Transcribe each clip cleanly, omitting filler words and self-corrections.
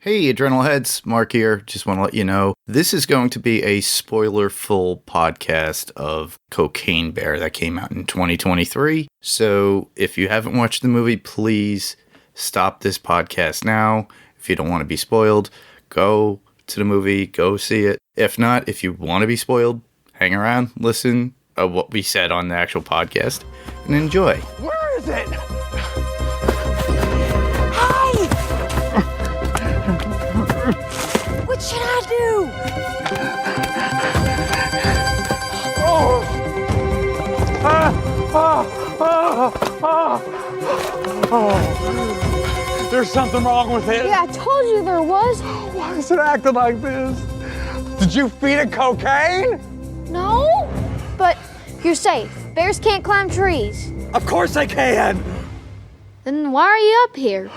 Hey, Adrenalheads, Mark here. Just want to let you know, this is going to be a spoiler-full podcast of Cocaine Bear that came out in 2023. So if you haven't watched the movie, please stop this podcast now. If you don't want to be spoiled, go to the movie, go see it. If not, if you want to be spoiled, hang around, listen to what we said on the actual podcast, and enjoy. Where is it? What should I do? There's something wrong with it. Yeah, I told you there was. Why is it acting like this? Did you feed it cocaine? No, but you're safe. Bears can't climb trees. Of course they can. Then why are you up here?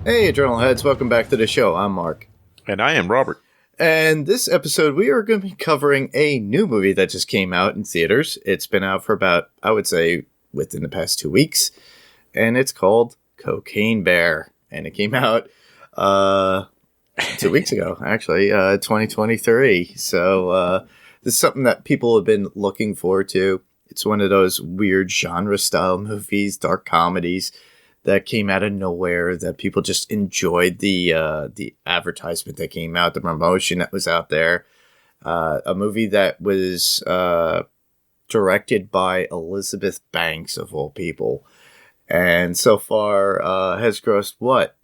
Hey, Adrenalheads, welcome back to the show. I'm Mark. And I am Robert. And this episode, we are going to be covering a new movie that just came out in theaters. It's been out for about, I would say, within the past 2 weeks. And it's called Cocaine Bear. And it came out 2 weeks ago, actually, 2023. So this is something that people have been looking forward to. It's one of those weird genre-style movies, dark comedies, that came out of nowhere, that people just enjoyed the advertisement that came out, the promotion that was out there. A movie that was directed by Elizabeth Banks, of all people. And so far has grossed what,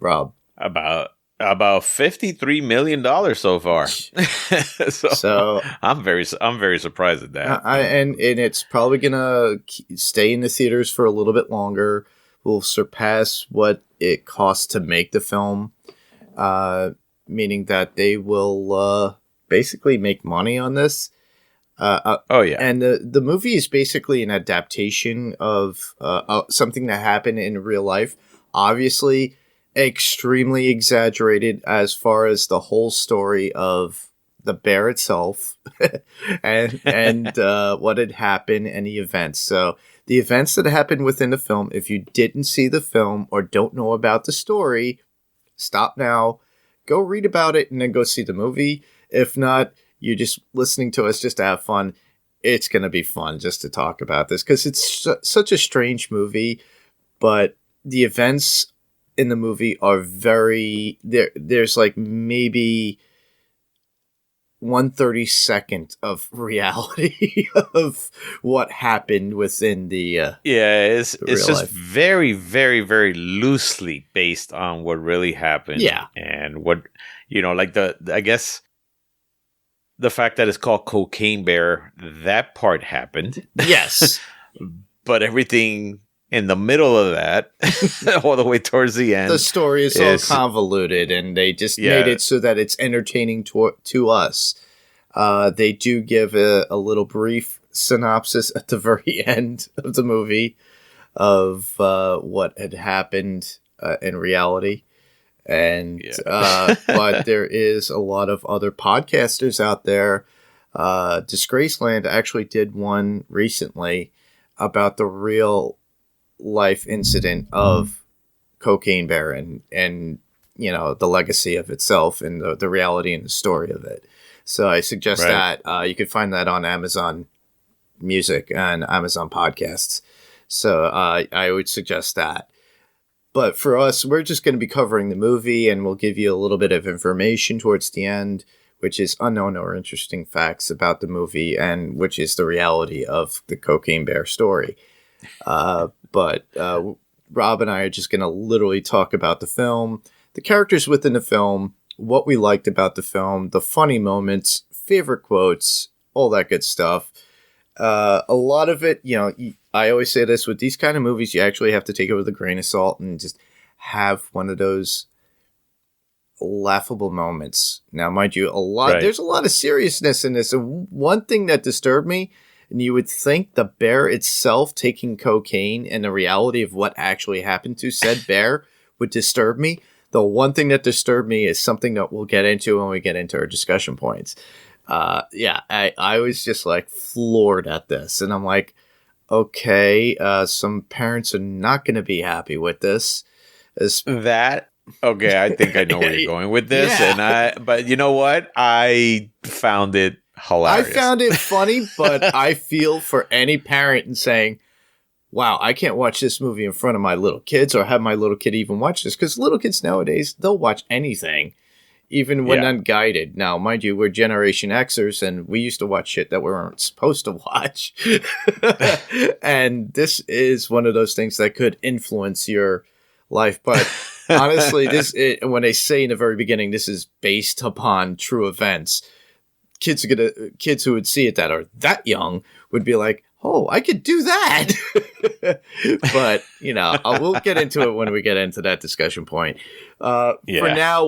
Rob? About $53 million so far. so I'm very surprised at that. And it's probably gonna stay in the theaters for a little bit longer. Will surpass what it costs to make the film, meaning that they will basically make money on this. Oh, yeah. And the movie is basically an adaptation of something that happened in real life. Obviously, extremely exaggerated as far as the whole story of the bear itself and what had happened and the events. So the events that happened within the film, if you didn't see the film or don't know about the story, stop now, go read about it, and then go see the movie. If not, you're just listening to us just to have fun. It's going to be fun just to talk about this because it's such a strange movie, but the events in the movie are very... There's like maybe 1/32 of reality of what happened within the it's just life. very, very, very loosely based on what really happened. Yeah. And what, like I guess the fact that it's called Cocaine Bear, that part happened. Yes. But everything in the middle of that, all the way towards the end. The story is all convoluted, and they just made it so that it's entertaining to us. They do give a little brief synopsis at the very end of the movie of what had happened in reality. And but there is a lot of other podcasters out there. Disgraceland actually did one recently about the real life incident of Cocaine Bear and the legacy of itself and the reality and the story of it. So I suggest that you can find that on Amazon Music and Amazon Podcasts. So I would suggest that. But for us, we're just going to be covering the movie, and we'll give you a little bit of information towards the end, which is unknown or interesting facts about the movie, and which is the reality of the Cocaine Bear story. But Rob and I are just going to literally talk about the film, the characters within the film, what we liked about the film, the funny moments, favorite quotes, all that good stuff. A lot of it, I always say this, with these kind of movies, you actually have to take it with a grain of salt and just have one of those laughable moments. Now, mind you, there's a lot of seriousness in this. And one thing that disturbed me And you would think the bear itself taking cocaine and the reality of what actually happened to said bear would disturb me. The one thing that disturbed me is something that we'll get into when we get into our discussion points. I was just like floored at this. And I'm like, okay, some parents are not going to be happy with this. Okay, I think I know where you're going with this. Yeah. But you know what? I found it hilarious. I found it funny, but I feel for any parent in saying, wow, I can't watch this movie in front of my little kids or have my little kid even watch this. Because little kids nowadays, they'll watch anything, even when unguided. Now, mind you, we're Generation Xers, and we used to watch shit that we weren't supposed to watch. And this is one of those things that could influence your life. But honestly, when they say in the very beginning, this is based upon true events, kids who would see it that are that young would be like, oh, I could do that. But, we'll get into it when we get into that discussion point. For now,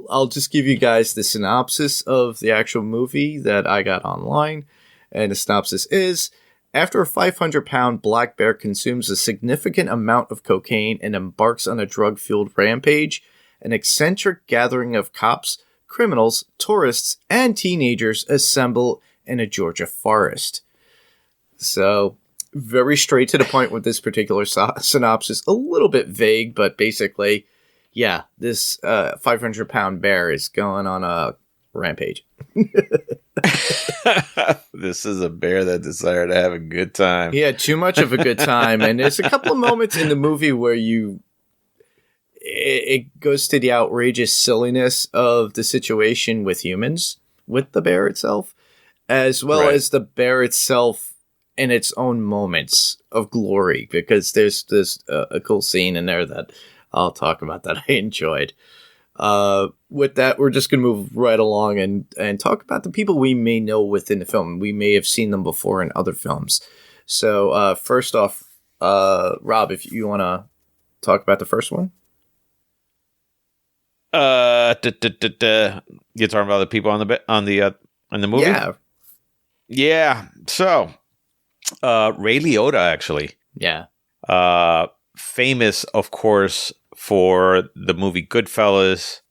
I'll just give you guys the synopsis of the actual movie that I got online. And the synopsis is, after a 500-pound black bear consumes a significant amount of cocaine and embarks on a drug-fueled rampage, an eccentric gathering of cops, criminals, tourists, and teenagers assemble in a Georgia forest. So, very straight to the point with this particular synopsis. A little bit vague, but basically, this 500-pound bear is going on a rampage. This is a bear that decided to have a good time. He had too much of a good time. And there's a couple of moments in the movie where it goes to the outrageous silliness of the situation with humans, with the bear itself, as well as the bear itself in its own moments of glory, because there's a cool scene in there that I'll talk about that I enjoyed. With that, we're just going to move right along and talk about the people we may know within the film. We may have seen them before in other films. So first off, Rob, if you want to talk about the first one. You're talking about the people in the movie? Yeah. So, Ray Liotta, actually. Yeah. Famous, of course, for the movie Goodfellas,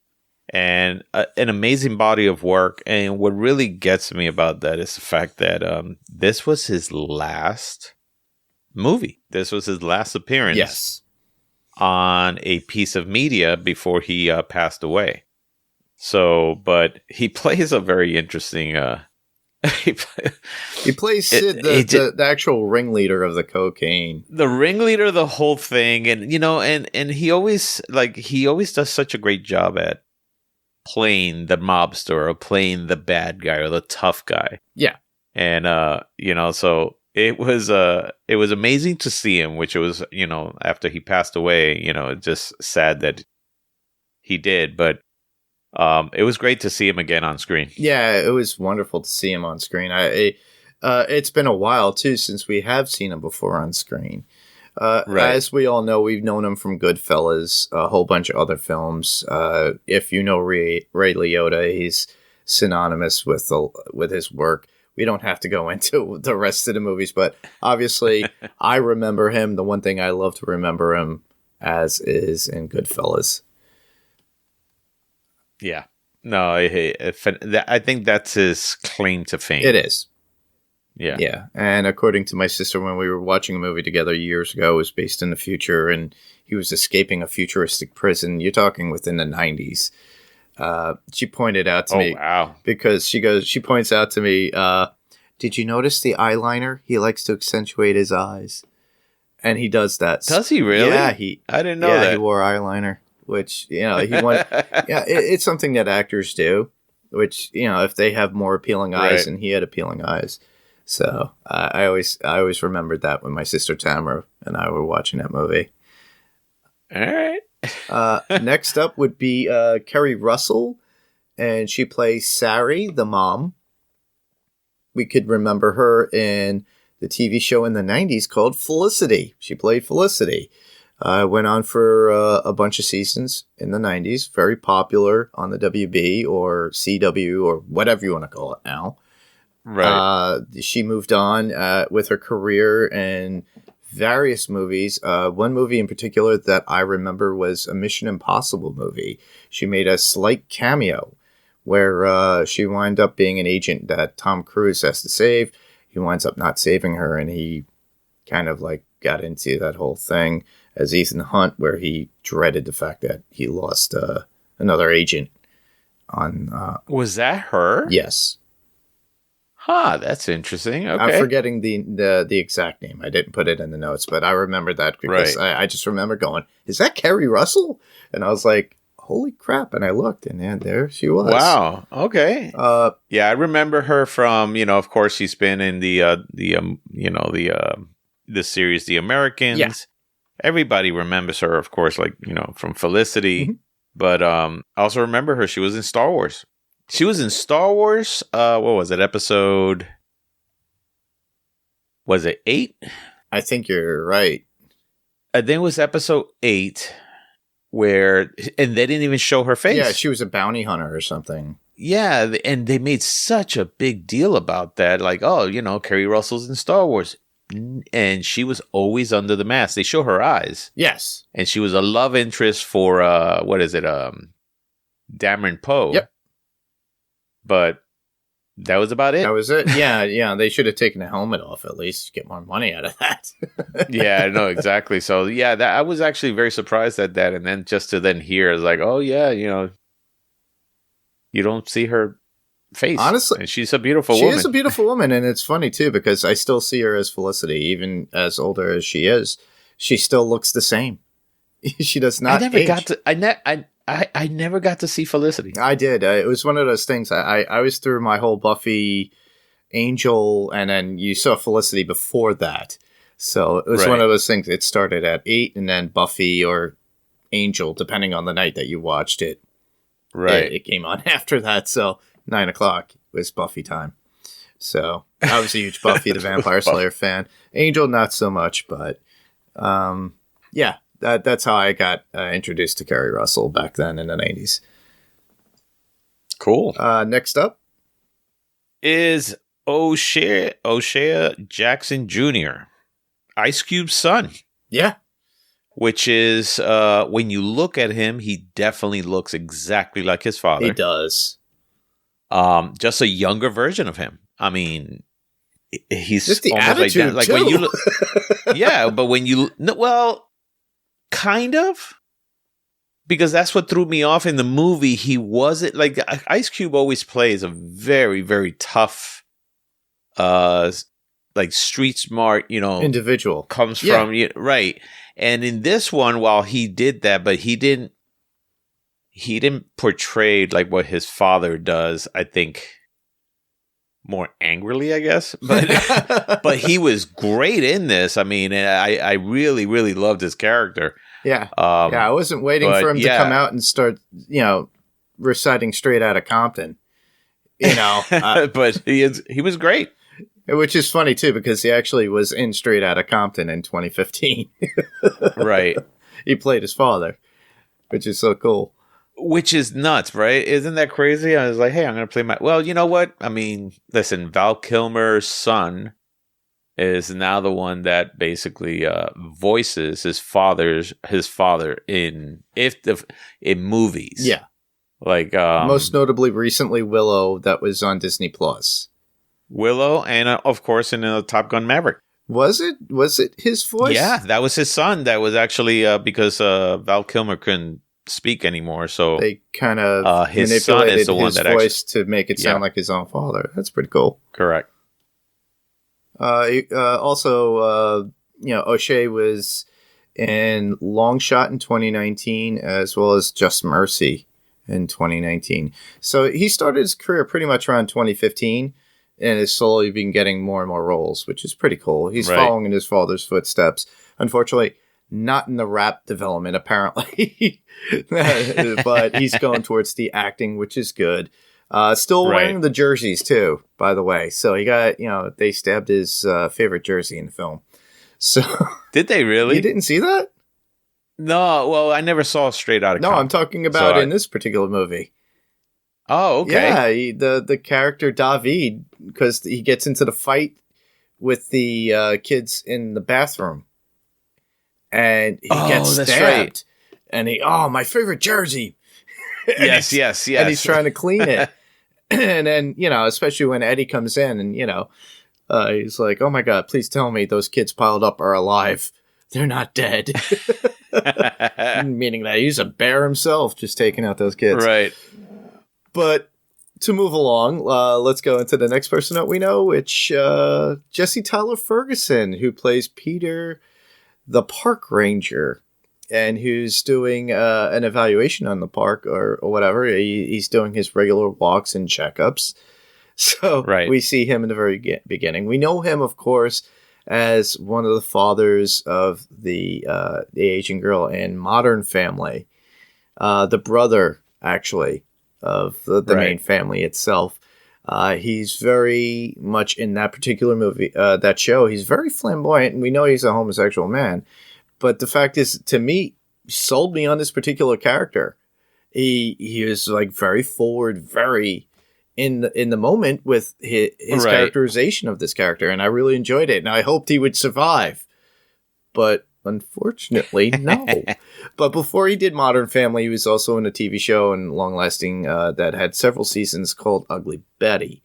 and an amazing body of work. And what really gets me about that is the fact that this was his last movie. This was his last appearance. Yes. On a piece of media before he passed away. So, but he plays a very interesting. He plays Sid, the actual ringleader of the cocaine. The ringleader of the whole thing, and and he always does such a great job at playing the mobster or playing the bad guy or the tough guy. Yeah, and so it was amazing to see him, which it was after he passed away. It's just sad that he did, but. It was great to see him again on screen. Yeah, it was wonderful to see him on screen. It's been a while, too, since we have seen him before on screen. As we all know, we've known him from Goodfellas, a whole bunch of other films. If you know Ray Liotta, he's synonymous with his work. We don't have to go into the rest of the movies, but obviously, I remember him. The one thing I love to remember him as is in Goodfellas. Yeah. No, I think that's his claim to fame. It is. Yeah. Yeah. And according to my sister, when we were watching a movie together years ago, it was based in the future, and he was escaping a futuristic prison. You're talking within the 90s. She pointed out to me. Oh, wow. Because she points out to me, did you notice the eyeliner? He likes to accentuate his eyes. And he does that. Does he really? Yeah. I didn't know that. Yeah, he wore eyeliner. Which, he wanted, it's something that actors do, which, if they have more appealing eyes, and he had appealing eyes. So I always remembered that when my sister Tamara and I were watching that movie. All right. Next up would be Kerry Russell, and she plays Sari, the mom. We could remember her in the TV show in the 90s called Felicity. She played Felicity. Went on for a bunch of seasons in the 90s. Very popular on the WB or CW or whatever you want to call it now. Right. She moved on with her career in various movies. One movie in particular that I remember was a Mission Impossible movie. She made a slight cameo where she wound up being an agent that Tom Cruise has to save. He winds up not saving her, and he kind of like got into that whole thing as Ethan Hunt, where he dreaded the fact that he lost another agent on. Was that her? Yes. Huh, that's interesting. Okay. I'm forgetting the exact name. I didn't put it in the notes, but I remember that because I just remember going, is that Kerry Russell? And I was like, holy crap. And I looked, and there she was. Wow. Okay. Yeah, I remember her from, of course, she's been in the series The Americans. Yeah. Everybody remembers her, of course, like, from Felicity. Mm-hmm. But I also remember her. She was in Star Wars. She was in Star Wars. What was it? Episode. Was it 8? I think you're right. I think it was episode 8 and they didn't even show her face. Yeah, she was a bounty hunter or something. Yeah, and they made such a big deal about that. Like, Kerry Russell's in Star Wars. And she was always under the mask. They show her eyes. Yes. And she was a love interest for, Dameron Poe. Yep. But that was about it. That was it. Yeah. They should have taken the helmet off at least to get more money out of that. Yeah, I know, exactly. So, yeah, I was actually very surprised at that. And then just to then hear, it's like, oh, yeah, you don't see her face. Honestly, and she's a beautiful woman. She is a beautiful woman, and it's funny too because I still see her as Felicity, even as older as she is. She still looks the same. She does not. I never got to see Felicity. I did. It was one of those things. I was through my whole Buffy, Angel, and then you saw Felicity before that. So it was one of those things. It started at 8, and then Buffy or Angel, depending on the night that you watched it. Right. It came on after that. So 9 o'clock was Buffy time. So I was a huge Buffy the Vampire Slayer fan. Angel, not so much, but yeah, that's how I got introduced to Kerry Russell back then in the 90s. Cool. Next up is O'Shea Jackson Jr., Ice Cube's son. Yeah. Which is, when you look at him, he definitely looks exactly like his father. He does. Just a younger version of him. I mean, he's just the almost attitude, like too. When you look, yeah, but when you kind of, because that's what threw me off in the movie. He wasn't like Ice Cube always plays a very, very tough, like street smart, individual comes from right. And in this one, while he did that, but he didn't portray like what his father does, I think, more angrily, I guess. But but he was great in this. I mean, I really, really loved his character. Yeah. I wasn't waiting for him to come out and start, reciting Straight Outta Compton. But he was great. Which is funny, too, because he actually was in Straight Outta Compton in 2015. Right. He played his father, which is so cool. Which is nuts, right? Isn't that crazy? I was like, hey, I'm going to play my... Well, you know what? I mean, listen, Val Kilmer's son is now the one that basically voices his father in movies. Yeah. Like... most notably recently, Willow, that was on Disney+. Willow, and of course in Top Gun Maverick. Was it his voice? Yeah, that was his son. That was actually because Val Kilmer couldn't speak anymore, so they kind of his son is the one that voice to make it sound like his own father. That's pretty cool. Correct. Also, O'Shea was in Long Shot in 2019, as well as Just Mercy in 2019. So he started his career pretty much around 2015. And has slowly been getting more and more roles, which is pretty cool. He's following in his father's footsteps. Unfortunately, not in the rap development, apparently. But he's going towards the acting, which is good. Still wearing the jerseys, too, by the way. So he got, they stabbed his favorite jersey in the film. So did they really? You didn't see that? No, well, I never saw Straight Outta Compton. No, I'm talking about in this particular movie. Oh, okay. Yeah, the character David, because he gets into the fight with the kids in the bathroom, and he gets stabbed. That's right. And my favorite jersey. Yes. And he's trying to clean it. And then, especially when Eddie comes in and, he's like, oh my God, please tell me those kids piled up are alive. They're not dead. Meaning that he's a bear himself just taking out those kids. Right. But to move along, let's go into the next person that we know, which Jesse Tyler Ferguson, who plays Peter the park ranger, and who's doing an evaluation on the park or whatever. He's doing his regular walks and checkups. So we see him in the very beginning. We know him, of course, as one of the fathers of the Asian girl in Modern Family. The brother, actually, of the main family itself. He's very much in that particular movie, that show. He's very flamboyant, and we know he's a homosexual man. But the fact is, to me, sold me on this particular character. He was like very forward, very in the moment with his characterization of this character, and I really enjoyed it. And I hoped he would survive, but unfortunately, no. But before he did Modern Family, he was also in a TV show and long-lasting that had several seasons called Ugly Betty.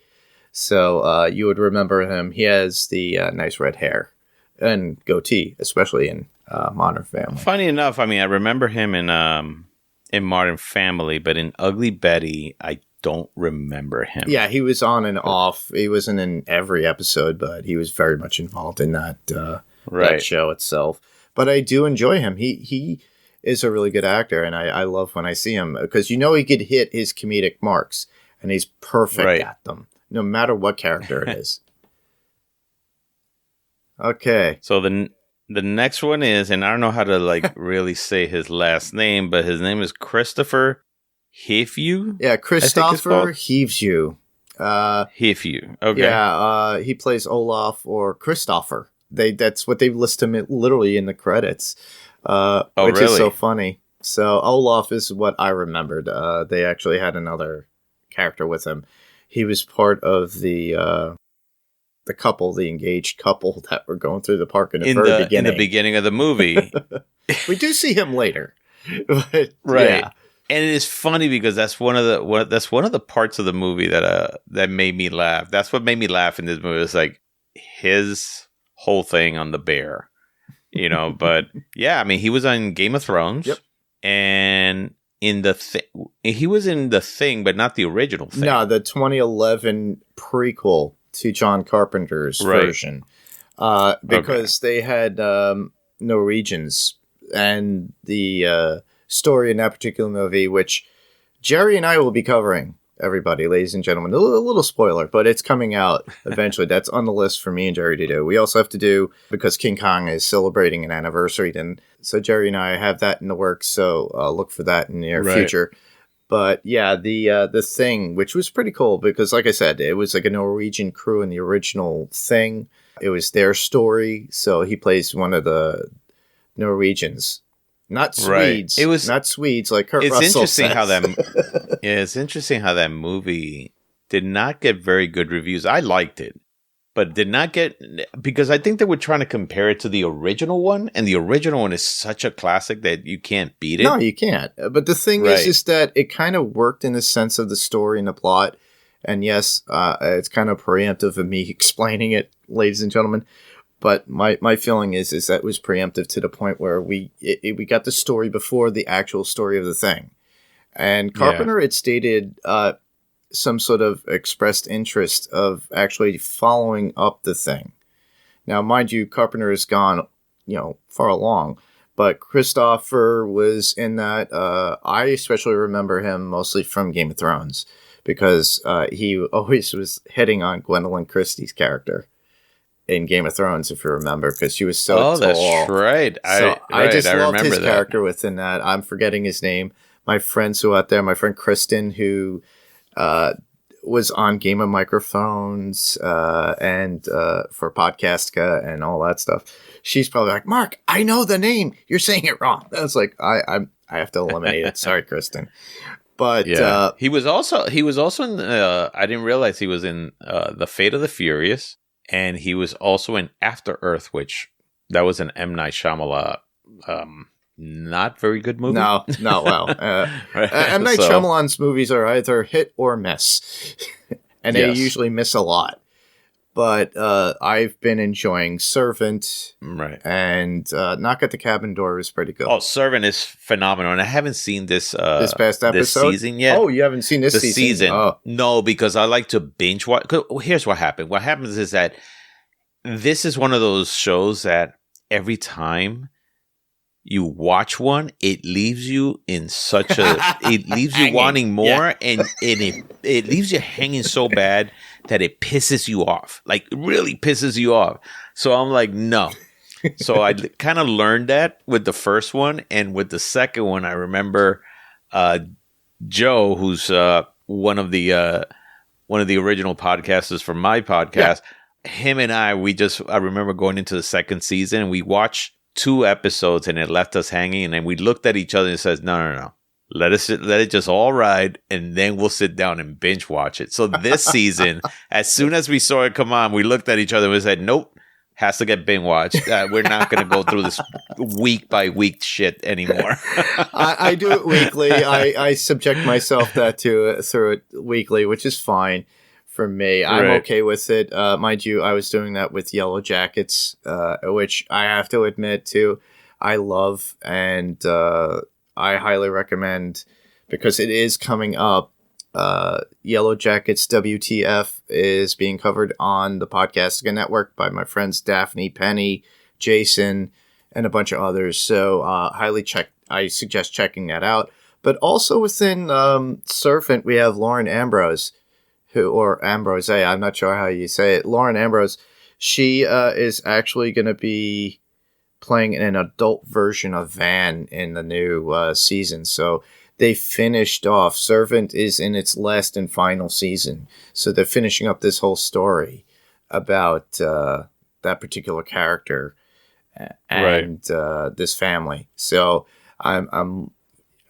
So you would remember him. He has the nice red hair and goatee, especially in Modern Family. Funny enough, I remember him in Modern Family, but in Ugly Betty, I don't remember him. Yeah, he was on and off. He wasn't in every episode, but he was very much involved in that show itself. But I do enjoy him. He is a really good actor, and I love when I see him, because he could hit his comedic marks, and he's perfect at them, no matter what character it is. Okay. So the next one is, and I don't know how to really say his last name, but his name is Christopher Heafue. Yeah, Christopher Heafue. Heafue. Okay. Yeah, he plays Olaf or Christopher. That's what they list him literally in the credits. Which is so funny. So Olaf is what I remembered. They actually had another character with him. He was part of the couple, the engaged couple that were going through the park in the very beginning. In the beginning of the movie. We do see him later. But, right. Yeah. And it is funny because that's one of the parts of the movie that made me laugh. That's what made me laugh in this movie. It's like his whole thing on the bear, but yeah, he was on Game of Thrones. Yep. And in he was in The Thing, but not the original Thing. No, the 2011 prequel to John Carpenter's version. Because they had Norwegians, and the story in that particular movie, which Jerry and I will be covering, everybody, ladies and gentlemen. A little spoiler, but it's coming out eventually. That's on the list for me and Jerry to do. We also have to do, because King Kong is celebrating an anniversary, so Jerry and I have that in the works, so look for that in the near future. But yeah, the Thing, which was pretty cool, because like I said, it was like a Norwegian crew in the original Thing. It was their story, so he plays one of the Norwegians. Not Swedes. It was not Swedes like Kurt Russell interesting says. how that. It's interesting how that movie did not get very good reviews. I liked it, but did not get, because I think they were trying to compare it to the original one, and the original one is such a classic that you can't beat it. No, you can't. But the thing is that it kind of worked in the sense of the story and the plot. And yes, it's kind of preemptive of me explaining it, ladies and gentlemen. But my feeling is that it was preemptive to the point where we got the story before the actual story of the Thing. And Carpenter had stated some sort of expressed interest of actually following up the Thing. Now, mind you, Carpenter has gone, far along. But Christopher was in that. I especially remember him mostly from Game of Thrones, because he always was hitting on Gwendolyn Christie's character in Game of Thrones, if you remember, because she was so tall. That's right. I just loved his character within that. I'm forgetting his name. My friends who out there, my friend Kristen, who was on Game of Microphones and for Podcastka and all that stuff. She's probably like, Mark, I know the name. You're saying it wrong. I was like, I have to eliminate it. Sorry, Kristen. But he was also in. I didn't realize he was in The Fate of the Furious, and he was also in After Earth, which that was an M. Night Shyamalan. Not very good movie. No, well, M. Night Shyamalan's movies are either hit or miss, and they usually miss a lot. But I've been enjoying Servant, right? And Knock at the Cabin Door is pretty good. Oh, Servant is phenomenal, and I haven't seen this past episode, this season yet. Oh, you haven't seen this season? Oh. No, because I like to binge watch. Here's what happened. What happens is that this is one of those shows that every time you watch one, it leaves you in such a it leaves you wanting more, and it leaves you hanging so bad that it pisses you off, like really pisses you off. So I'm like, no. So I kind of learned that with the first one, and with the second one, I remember Joe, who's one of the original podcasters from my podcast. Yeah. Him and I remember going into the second season, and we watched 2 episodes, and it left us hanging, and then we looked at each other and said, no. Let it just all ride, and then we'll sit down and binge watch it. So this season, as soon as we saw it come on, we looked at each other and we said, nope, has to get binge watched. We're not going to go through this week by week shit anymore. I do it weekly. I subject myself through it weekly, which is fine for me. I'm okay with it. Mind you, I was doing that with Yellow Jackets, which I have to admit too, I love, and I highly recommend, because it is coming up. Yellow Jackets WTF is being covered on the Podcasting Network by my friends Daphne, Penny, Jason, and a bunch of others. So I suggest checking that out. But also within Servant, we have Lauren Ambrose, or Ambrose, I'm not sure how you say it. Lauren Ambrose, she is actually going to be playing an adult version of Van in the new season. So they finished off. Servant is in its last and final season. So they're finishing up this whole story about that particular character and this family. So I'm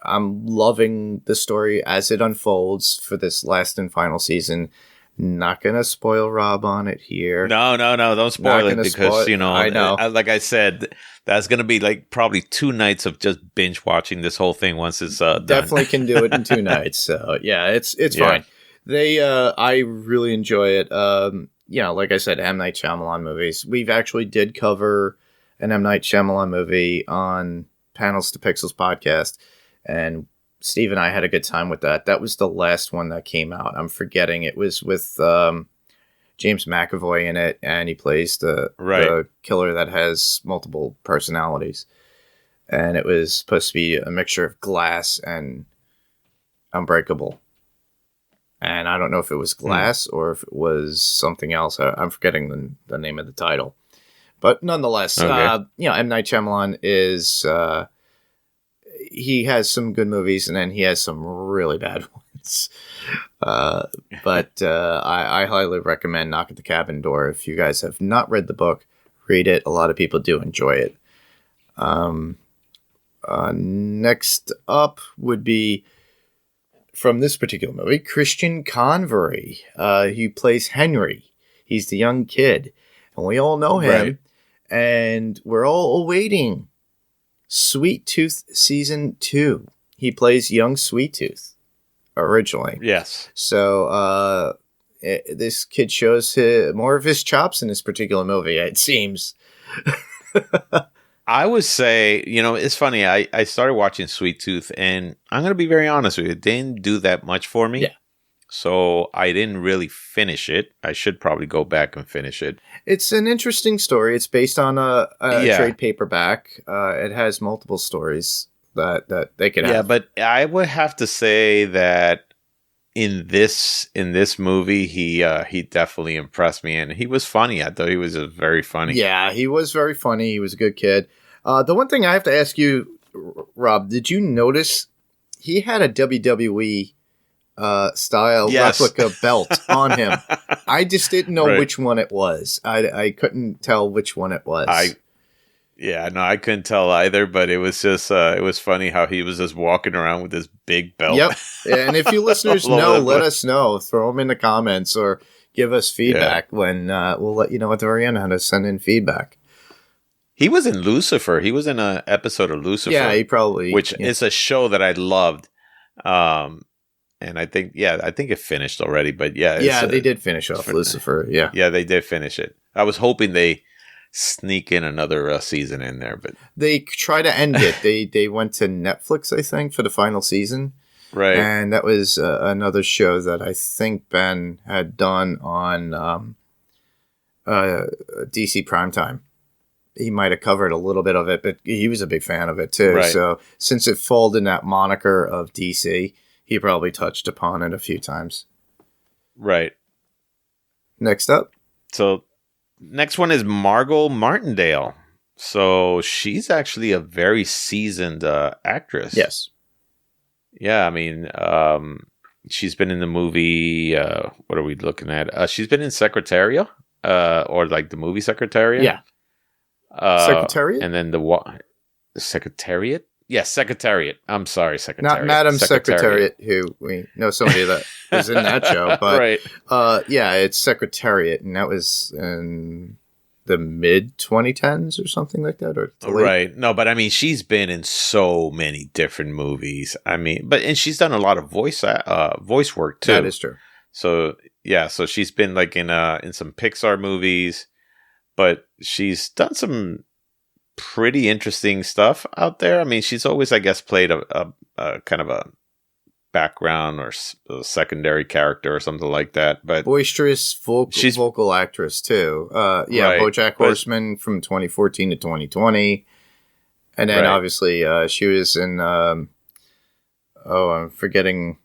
loving the story as it unfolds for this last and final season. Not gonna spoil Rob on it here. No, don't spoil it, because I know. Like I said, that's gonna be like probably 2 nights of just binge watching this whole thing once it's done. Definitely can do it in 2 nights. So yeah, it's fine. I really enjoy it. Like I said, M. Night Shyamalan movies. We've actually did cover an M. Night Shyamalan movie on Panels to Pixels podcast, and Steve and I had a good time with that. That was the last one that came out. I'm forgetting. It was with James McAvoy in it, and he plays the killer that has multiple personalities. And it was supposed to be a mixture of Glass and Unbreakable. And I don't know if it was Glass or if it was something else. I'm forgetting the name of the title. But nonetheless, M. Night Shyamalan is... he has some good movies, and then he has some really bad ones. But I highly recommend Knock at the Cabin Door. If you guys have not read the book, read it. A lot of people do enjoy it. Next up would be, from this particular movie, Christian Convery. He plays Henry. He's the young kid, and we all know him. And we're all awaiting Sweet Tooth Season 2. He plays young Sweet Tooth originally. Yes. So this kid shows more of his chops in this particular movie, it seems. I would say, it's funny. I started watching Sweet Tooth, and I'm going to be very honest with you. It didn't do that much for me. Yeah. So I didn't really finish it. I should probably go back and finish it. It's an interesting story. It's based on a trade paperback. It has multiple stories that they could have. Yeah, but I would have to say that in this movie, he definitely impressed me, and he was funny. I thought he was very funny. Yeah, he was very funny. He was a good kid. The one thing I have to ask you, Rob, did you notice he had a WWE style replica belt on him? I just didn't know which one it was. I couldn't tell which one it was. Yeah, no, I couldn't tell either, but it was just it was funny how he was just walking around with this big belt. Yep. And if you listeners All over know, the let place. us know. Throw them in the comments or give us feedback when we'll let you know at the very end how to send in feedback. He was in Lucifer. He was in an episode of Lucifer. Yeah, he probably... Which yeah. is a show that I loved. And I think it finished already, but yeah, they did finish off Lucifer. Yeah. Yeah, they did finish it. I was hoping they sneak in another season in there, but they try to end it. They went to Netflix, I think, for the final season. Right. And that was another show that I think Ben had done on DC Primetime. He might have covered a little bit of it, but he was a big fan of it too. Right. So since it folded in that moniker of DC, he probably touched upon it a few times. Right. Next up. So next one is Margot Martindale. So she's actually a very seasoned actress. Yes. Yeah, I mean, she's been in the movie. What are we looking at? She's been in Secretariat, or like the movie Secretariat. Yeah. Secretariat? And then the Secretariat? Yes, Secretariat. I'm sorry, Secretariat. Not Madam Secretariat, who we know somebody that was in that show. But right. Yeah, it's Secretariat, and that was in the mid-2010s or something like that. Or right. No, but I mean, she's been in so many different movies. I mean, and she's done a lot of voice work too. That is true. So yeah, so she's been like in some Pixar movies, but she's done some pretty interesting stuff out there. I mean, she's always, I guess, played a kind of a background or a secondary character or something like that. But boisterous vocal actress too. Yeah, right. BoJack Horseman from 2014 to 2020, and then obviously she was in. I'm forgetting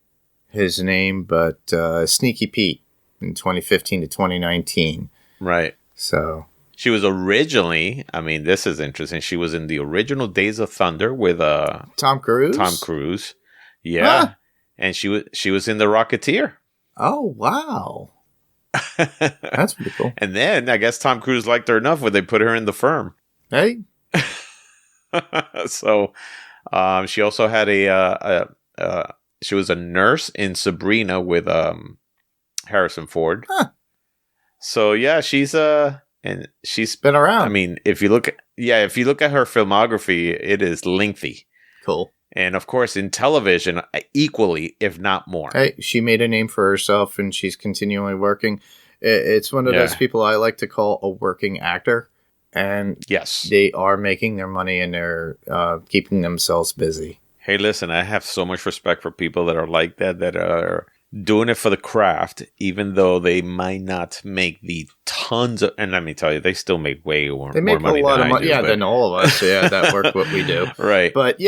his name, but Sneaky Pete in 2015 to 2019. Right. So. She was originally, I mean, this is interesting. She was in the original Days of Thunder with Tom Cruise. Tom Cruise, yeah, huh. And she was in The Rocketeer. Oh wow, that's pretty cool. And then I guess Tom Cruise liked her enough where they put her in The Firm. Hey, so she also had she was a nurse in Sabrina with Harrison Ford. Huh. So yeah, she's and she's been around. I mean, if you look at her filmography, it is lengthy. Cool. And of course, in television, equally, if not more. Hey, she made a name for herself, and she's continually working. It's one of those people I like to call a working actor. And yes, they are making their money, and they're keeping themselves busy. Hey, listen, I have so much respect for people that are like that are doing it for the craft, even though they might not make the tons of, and let me tell you, they still make way more money. They make a lot of money, than all of us, that work what we do. Right. But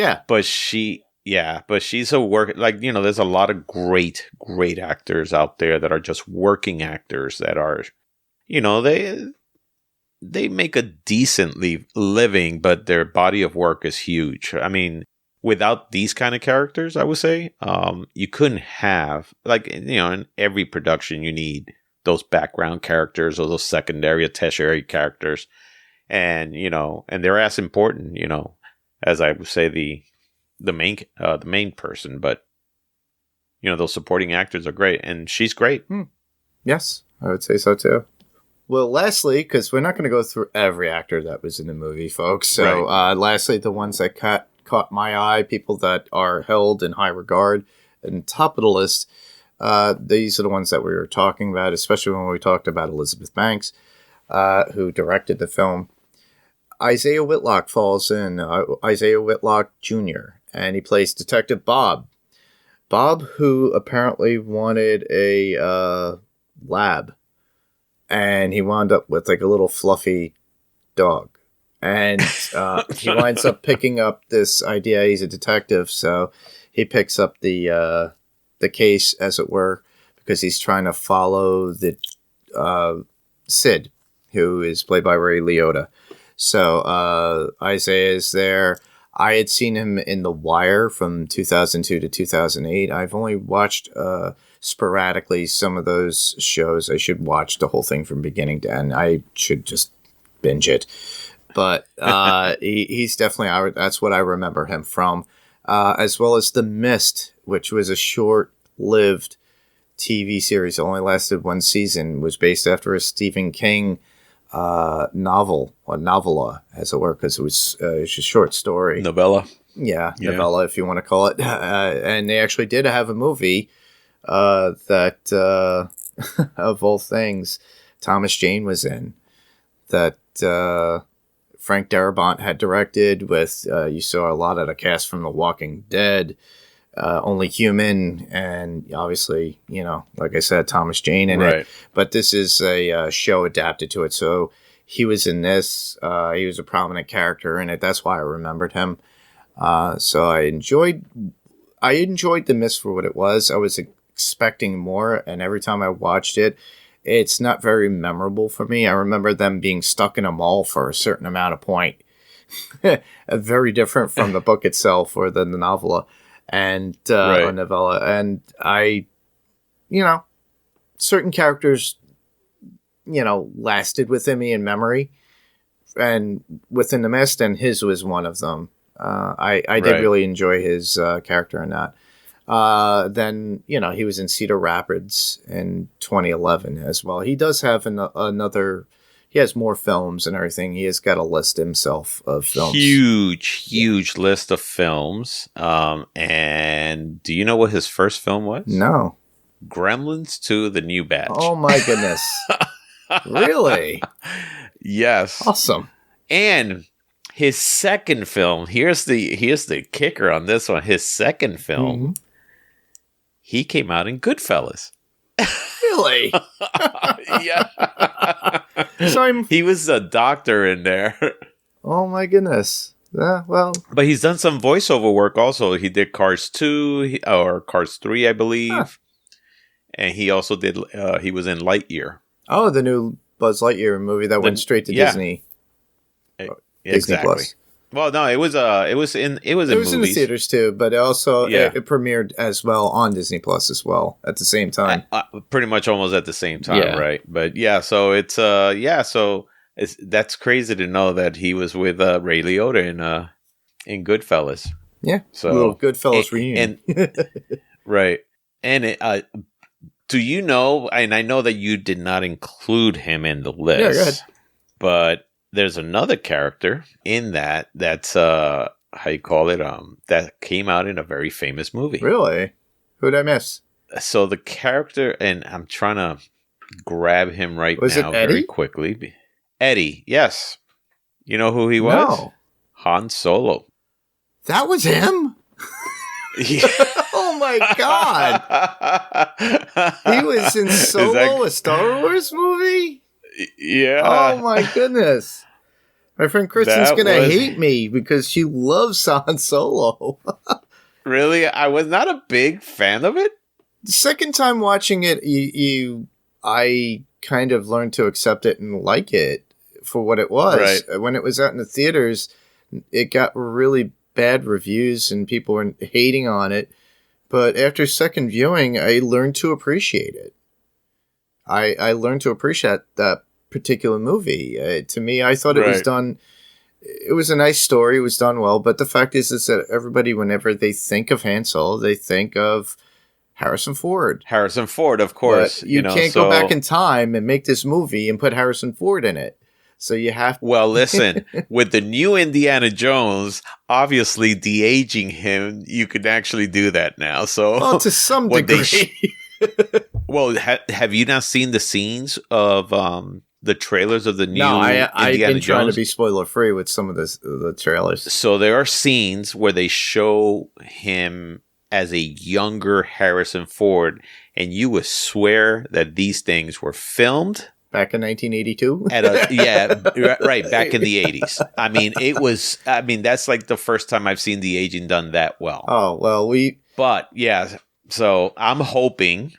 she's a work, like, there's a lot of great actors out there that are just working actors that are, they make a decent living, but their body of work is huge. I mean, without these kind of characters, I would say, you couldn't have, like, in every production, you need those background characters or those secondary or tertiary characters. And, and they're as important, as I would say, the main person. But, those supporting actors are great. And she's great. Yes, I would say so too. Well, lastly, because we're not going to go through every actor that was in the movie, folks. So, lastly, the ones that caught my eye, people that are held in high regard, and top of the list, these are the ones that we were talking about, especially when we talked about Elizabeth Banks, who directed the film. Isaiah Whitlock falls in, Isaiah Whitlock Jr., and he plays Detective Bob. Bob, who apparently wanted a lab, and he wound up with like a little fluffy dog. And he winds up picking up this idea. He's a detective, so he picks up the case, as it were, because he's trying to follow the Sid, who is played by Ray Liotta. So Isaiah is there. I had seen him in The Wire from 2002 to 2008. I've only watched sporadically some of those shows. I should watch the whole thing from beginning to end. I should just binge it. but he's definitely, that's what I remember him from, as well as The Mist, which was a short-lived TV series. It only lasted one season, was based after a Stephen King novel, or novella, as it were, because it was a short story. Novella. Yeah, novella, if you want to call it. And they actually did have a movie that, of all things, Thomas Jane was in, that Frank Darabont had directed with, you saw a lot of the cast from The Walking Dead, Only Human, and obviously, like I said, Thomas Jane in it. But this is a show adapted to it. So he was in this. He was a prominent character in it. That's why I remembered him. So I enjoyed The Mist for what it was. I was expecting more, and every time I watched it, it's not very memorable for me. I remember them being stuck in a mall for a certain amount of point. Very different from the book itself or the novella and or novella. And I, certain characters, lasted within me in memory and within The Mist, and his was one of them. I did really enjoy his character in that. Then, he was in Cedar Rapids in 2011 as well. He does have he has more films and everything. He has got a list himself of films. Huge list of films. And do you know what his first film was? No. Gremlins 2, The New Batch. Oh my goodness. Really? Yes. Awesome. And his second film, here's the kicker on this one. His second film, he came out in Goodfellas. Really? Yeah. So he was a doctor in there. Oh my goodness. Yeah, well. But he's done some voiceover work also. He did Cars 2 or Cars 3, I believe. Huh. And he also did, he was in Lightyear. Oh, the new Buzz Lightyear movie that went straight to Disney. Disney Plus. Well, no, it was in the theaters too, but also it premiered as well on Disney Plus as well at the same time. Pretty much almost at the same time, right? But so it's that's crazy to know that he was with Ray Liotta in Goodfellas. Yeah, so a little Goodfellas reunion, right? And do you know? And I know that you did not include him in the list. Yeah, go ahead. But there's another character in that's how you call it, that came out in a very famous movie. Really? Who'd I miss? So the character, and I'm trying to grab him now very quickly. Eddie, yes. You know who he was? No. Han Solo. That was him? Oh my God. He was in Solo, a Star Wars movie? Yeah. Oh my goodness. My friend Kristen's going to hate me because she loves Han Solo. Really? I was not a big fan of it. The second time watching it, I kind of learned to accept it and like it for what it was. Right. When it was out in the theaters, it got really bad reviews and people were hating on it. But after second viewing, I learned to appreciate it. I learned to appreciate that particular movie. To me, I thought it was done. It was a nice story. It was done well. But the fact is that everybody, whenever they think of Han Solo, they think of Harrison Ford. Harrison Ford, of course. But you can't go back in time and make this movie and put Harrison Ford in it. So you have. Well, listen, with the new Indiana Jones, obviously de-aging him, you could actually do that now. So, to some degree. Well, have you not seen the scenes of the trailers of the new Indiana I've been Jones? trying to be spoiler free with some of the trailers. So there are scenes where they show him as a younger Harrison Ford, and you would swear that these things were filmed back in 1982. Right, back in the 80s. I mean, that's like the first time I've seen the aging done that well. Oh well, But yeah, so I'm hoping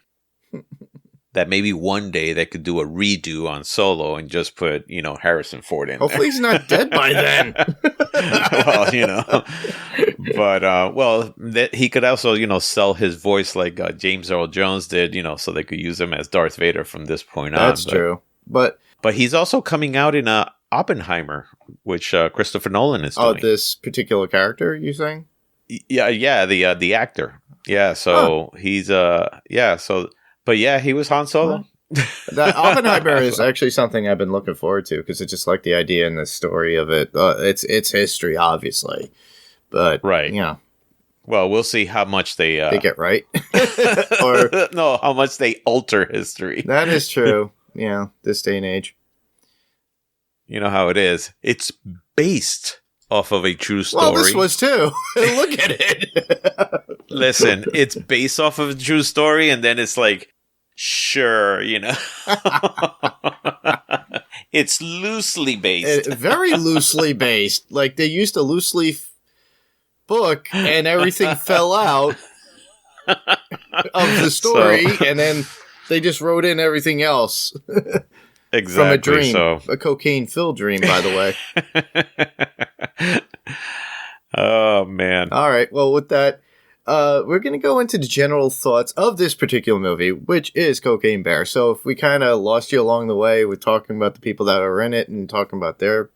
that maybe one day they could do a redo on Solo and just put, Harrison Ford in Hopefully he's not dead by then. Well, but, he could also, sell his voice like James Earl Jones did, so they could use him as Darth Vader from this point on. That's true. But he's also coming out in a Oppenheimer, which Christopher Nolan is doing. Oh, this particular character, you saying? Yeah, the actor. Yeah, so he's but yeah, he was Han Solo. That Oppenheimer is actually something I've been looking forward to because I just like the idea and the story of it. It's history, obviously, but right. Well, we'll see how much they get right, or no, how much they alter history. That is true. Yeah, this day and age. You know how it is. It's based off of a true story. Well, this was too. Look at it. Listen, it's based off of a true story, and then it's like, sure, it's loosely based. Very loosely based. Like they used a loose leaf book, and everything fell out of the story, and then they just wrote in everything else. Exactly. From a dream. A cocaine-filled dream, by the way. Oh, man. All right. Well, with that, we're going to go into the general thoughts of this particular movie, which is Cocaine Bear. So if we kind of lost you along the way with talking about the people that are in it and talking about their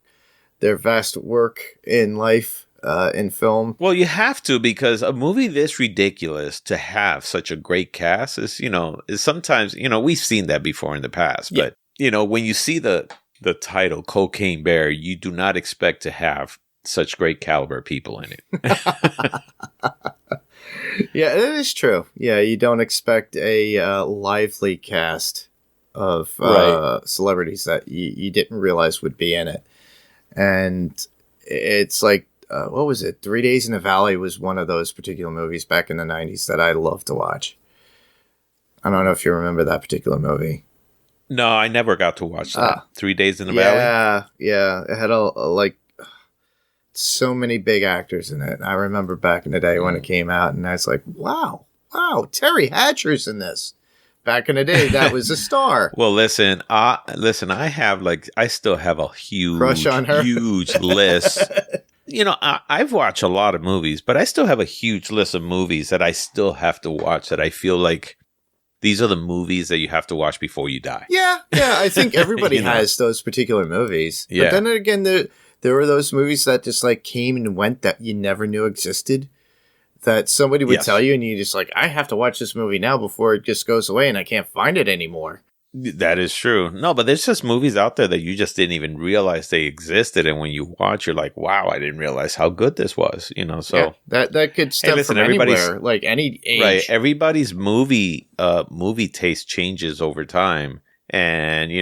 vast work in life, in film. Well, you have to, because a movie this ridiculous to have such a great cast is sometimes, we've seen that before in the past, yeah. But when you see the title Cocaine Bear, you do not expect to have such great caliber people in it. Yeah, it is true. Yeah, you don't expect a lively cast of celebrities that you didn't realize would be in it. And it's like, what was it? 3 Days in the Valley was one of those particular movies back in the 90s that I loved to watch. I don't know if you remember that particular movie. No, I never got to watch that. 3 Days in the Valley? Yeah. It had so many big actors in it. I remember back in the day when it came out, and I was like, wow, Terry Hatcher's in this. Back in the day, that was a star. Well, listen, I still have a huge crush on her. Huge list. I've watched a lot of movies, but I still have a huge list of movies that I still have to watch that I feel like these are the movies that you have to watch before you die. Yeah, I think everybody has those particular movies. Yeah. But then again, there were those movies that just came and went that you never knew existed. That somebody would tell you, and you just I have to watch this movie now before it just goes away and I can't find it anymore. That is true. No, but there's just movies out there that you just didn't even realize they existed, and when you watch, you're like, "Wow, I didn't realize how good this was." So that could stem from anywhere, any age. Right, everybody's movie taste changes over time, and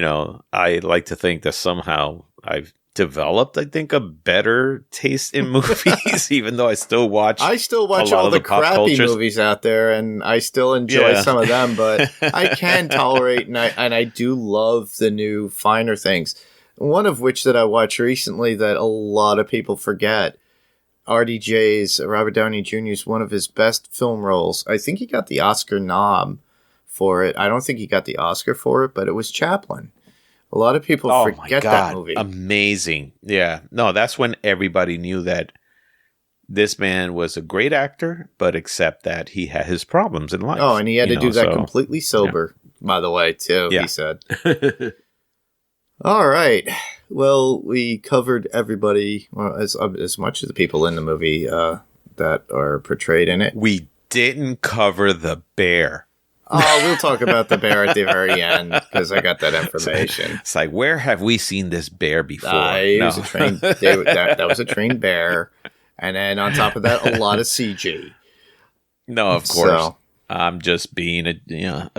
I like to think that somehow I've developed, I think, a better taste in movies, even though I still watch all the crappy movies out there, and I still enjoy some of them, but I can tolerate, and I do love the new finer things. One of which that I watched recently that a lot of people forget, RDJ's, Robert Downey Jr.'s one of his best film roles. I think he got the Oscar nom for it. I don't think he got the Oscar for it, but it was Chaplin. A lot of people forget that movie. Amazing. Yeah. No, that's when everybody knew that this man was a great actor, but except that he had his problems in life. Oh, and he had to do that completely sober, by the way, too, he said. All right. Well, we covered everybody, as much of the people in the movie that are portrayed in it. We didn't cover the bear. Oh, we'll talk about the bear at the very end because I got that information. It's like, where have we seen this bear before? Was a trained, that was a trained bear, and then on top of that, a lot of CG. No, of course. So, I'm just being a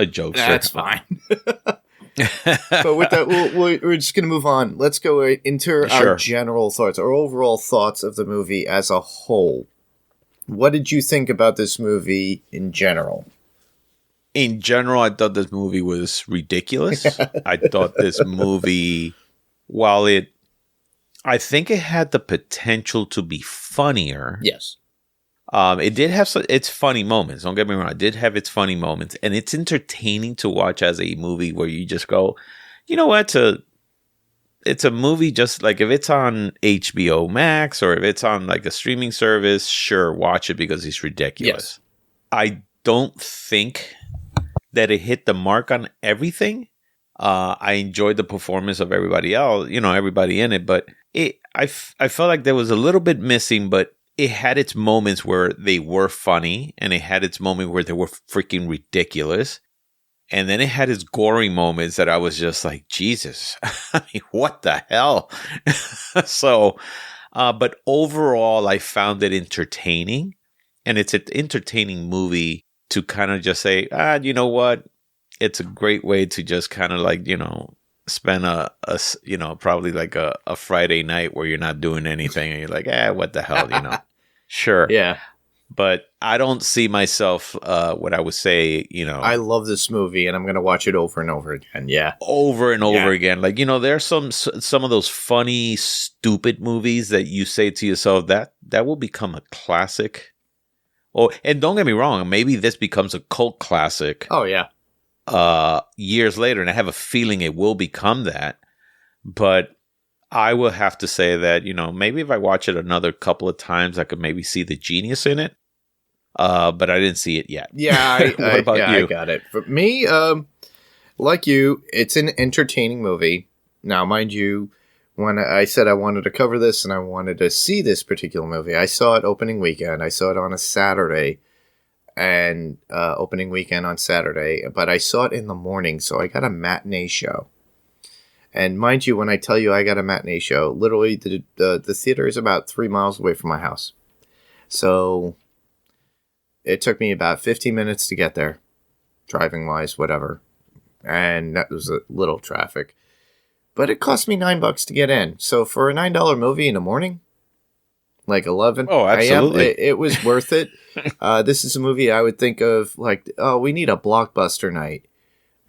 jokester. That's fine. But with that, we're just going to move on. Let's go into our general thoughts, our overall thoughts of the movie as a whole. What did you think about this movie in general? In general, I thought this movie was ridiculous. I thought this movie, I think it had the potential to be funnier. Yes. It did have its funny moments. Don't get me wrong. It did have its funny moments. And it's entertaining to watch as a movie where you just go, you know what? It's a movie just like if it's on HBO Max or if it's on a streaming service, sure, watch it because it's ridiculous. Yes. I don't think that it hit the mark on everything. I enjoyed the performance of everybody else, everybody in it, but I felt like there was a little bit missing, but it had its moments where they were funny, and it had its moment where they were freaking ridiculous. And then it had its gory moments that I was just like, Jesus, I mean, what the hell? So, but overall, I found it entertaining. And it's an entertaining movie to kind of just say, you know what? It's a great way to just kind of like, spend probably like a Friday night where you're not doing anything and you're like, what the hell, Sure. Yeah. But I don't see myself, what I would say, I love this movie and I'm going to watch it over and over again. Yeah. Over and over again. Like, there's some of those funny, stupid movies that you say to yourself that will become a classic. Oh, and don't get me wrong, maybe this becomes a cult classic. Oh, yeah. Years later, and I have a feeling it will become that. But I will have to say that, maybe if I watch it another couple of times, I could maybe see the genius in it. But I didn't see it yet. Yeah, what about you? I got it. For me, like you, it's an entertaining movie. Now, mind you, when I said I wanted to cover this and I wanted to see this particular movie, I saw it opening weekend. I saw it on a Saturday, and opening weekend on Saturday. But I saw it in the morning, so I got a matinee show. And mind you, when I tell you I got a matinee show, literally the theater is about 3 miles away from my house. So it took me about 15 minutes to get there, driving-wise, whatever. And that was a little traffic. But it cost me $9 to get in. So for a $9 movie in the morning, like 11 Oh, absolutely. it was worth it. This is a movie I would think of like, oh, we need a blockbuster night.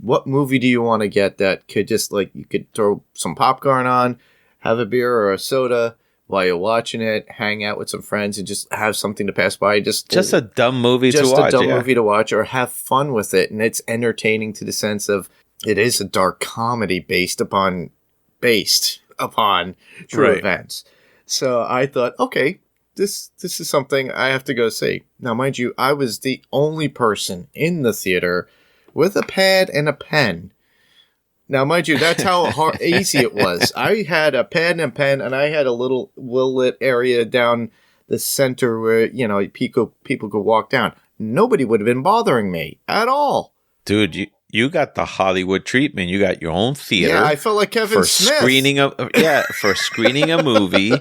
What movie do you want to get that could just like, you could throw some popcorn on, have a beer or a soda while you're watching it, hang out with some friends and just have something to pass by. Just a dumb movie to watch. Just a dumb movie to watch or have fun with it. And it's entertaining to the sense of it is a dark comedy based upon true events. So I thought, okay, this is something I have to go see. Now, mind you, I was the only person in the theater with a pad and a pen. Now, mind you, that's how easy it was. I had a pad and a pen, and I had a little well-lit area down the center where, people could walk down. Nobody would have been bothering me at all. Dude, you got the Hollywood treatment. You got your own theater. Yeah, I felt like Kevin Smith. For screening a movie.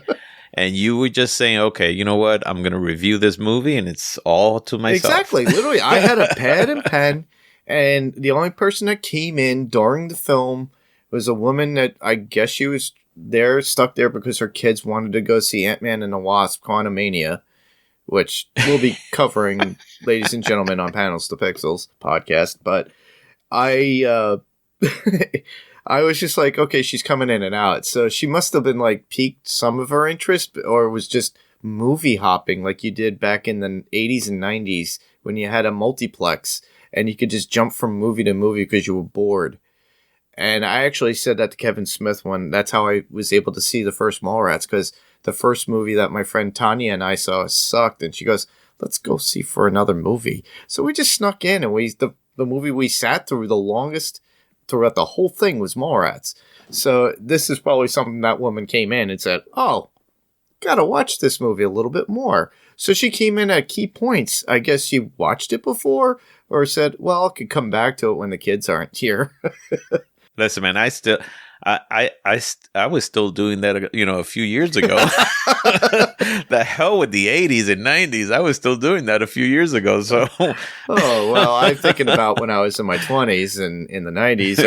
And you were just saying, okay, you know what? I'm going to review this movie, and it's all to myself. Exactly. Literally, I had a pad and pen, and the only person that came in during the film was a woman that I guess she was stuck there because her kids wanted to go see Ant-Man and the Wasp: Quantumania, which we'll be covering, ladies and gentlemen, on Panels to Pixels podcast. But I was just like, okay, she's coming in and out. So she must have been like piqued some of her interest, or was just movie hopping like you did back in the 80s and 90s when you had a multiplex and you could just jump from movie to movie because you were bored. And I actually said that to Kevin Smith when that's how I was able to see the first Mallrats, because the first movie that my friend Tanya and I saw sucked. And she goes, let's go see for another movie. So we just snuck in, and the movie we sat through the longest throughout the whole thing was Mallrats. So this is probably something that woman came in and said, oh, gotta watch this movie a little bit more. So she came in at key points. I guess she watched it before or said, well, I could come back to it when the kids aren't here. Listen, man, I was still doing that, a few years ago. The hell with the 80s and 90s. I was still doing that a few years ago. So, oh, well, I'm thinking about when I was in my 20s and in the 90s, in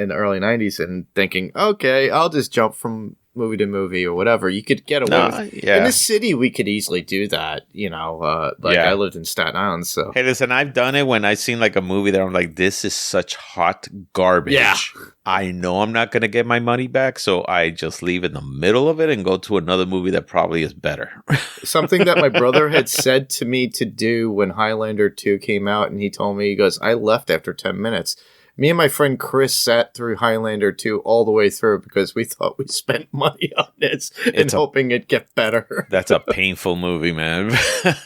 the early 90s, and thinking, okay, I'll just jump from movie to movie or whatever. You could get away with. Yeah. In the city, we could easily do that. I lived in Staten Island, so. Hey, listen, I've done it when I've seen like a movie that I'm like, this is such hot garbage. Yeah. I know I'm not going to get my money back, so I just leave in the middle of it and go to another movie that probably is better. Something that my brother had said to me to do when Highlander 2 came out, and he told me, he goes, I left after 10 minutes. Me and my friend Chris sat through Highlander 2 all the way through because we thought we spent money on this and hoping it'd get better. That's a painful movie, man.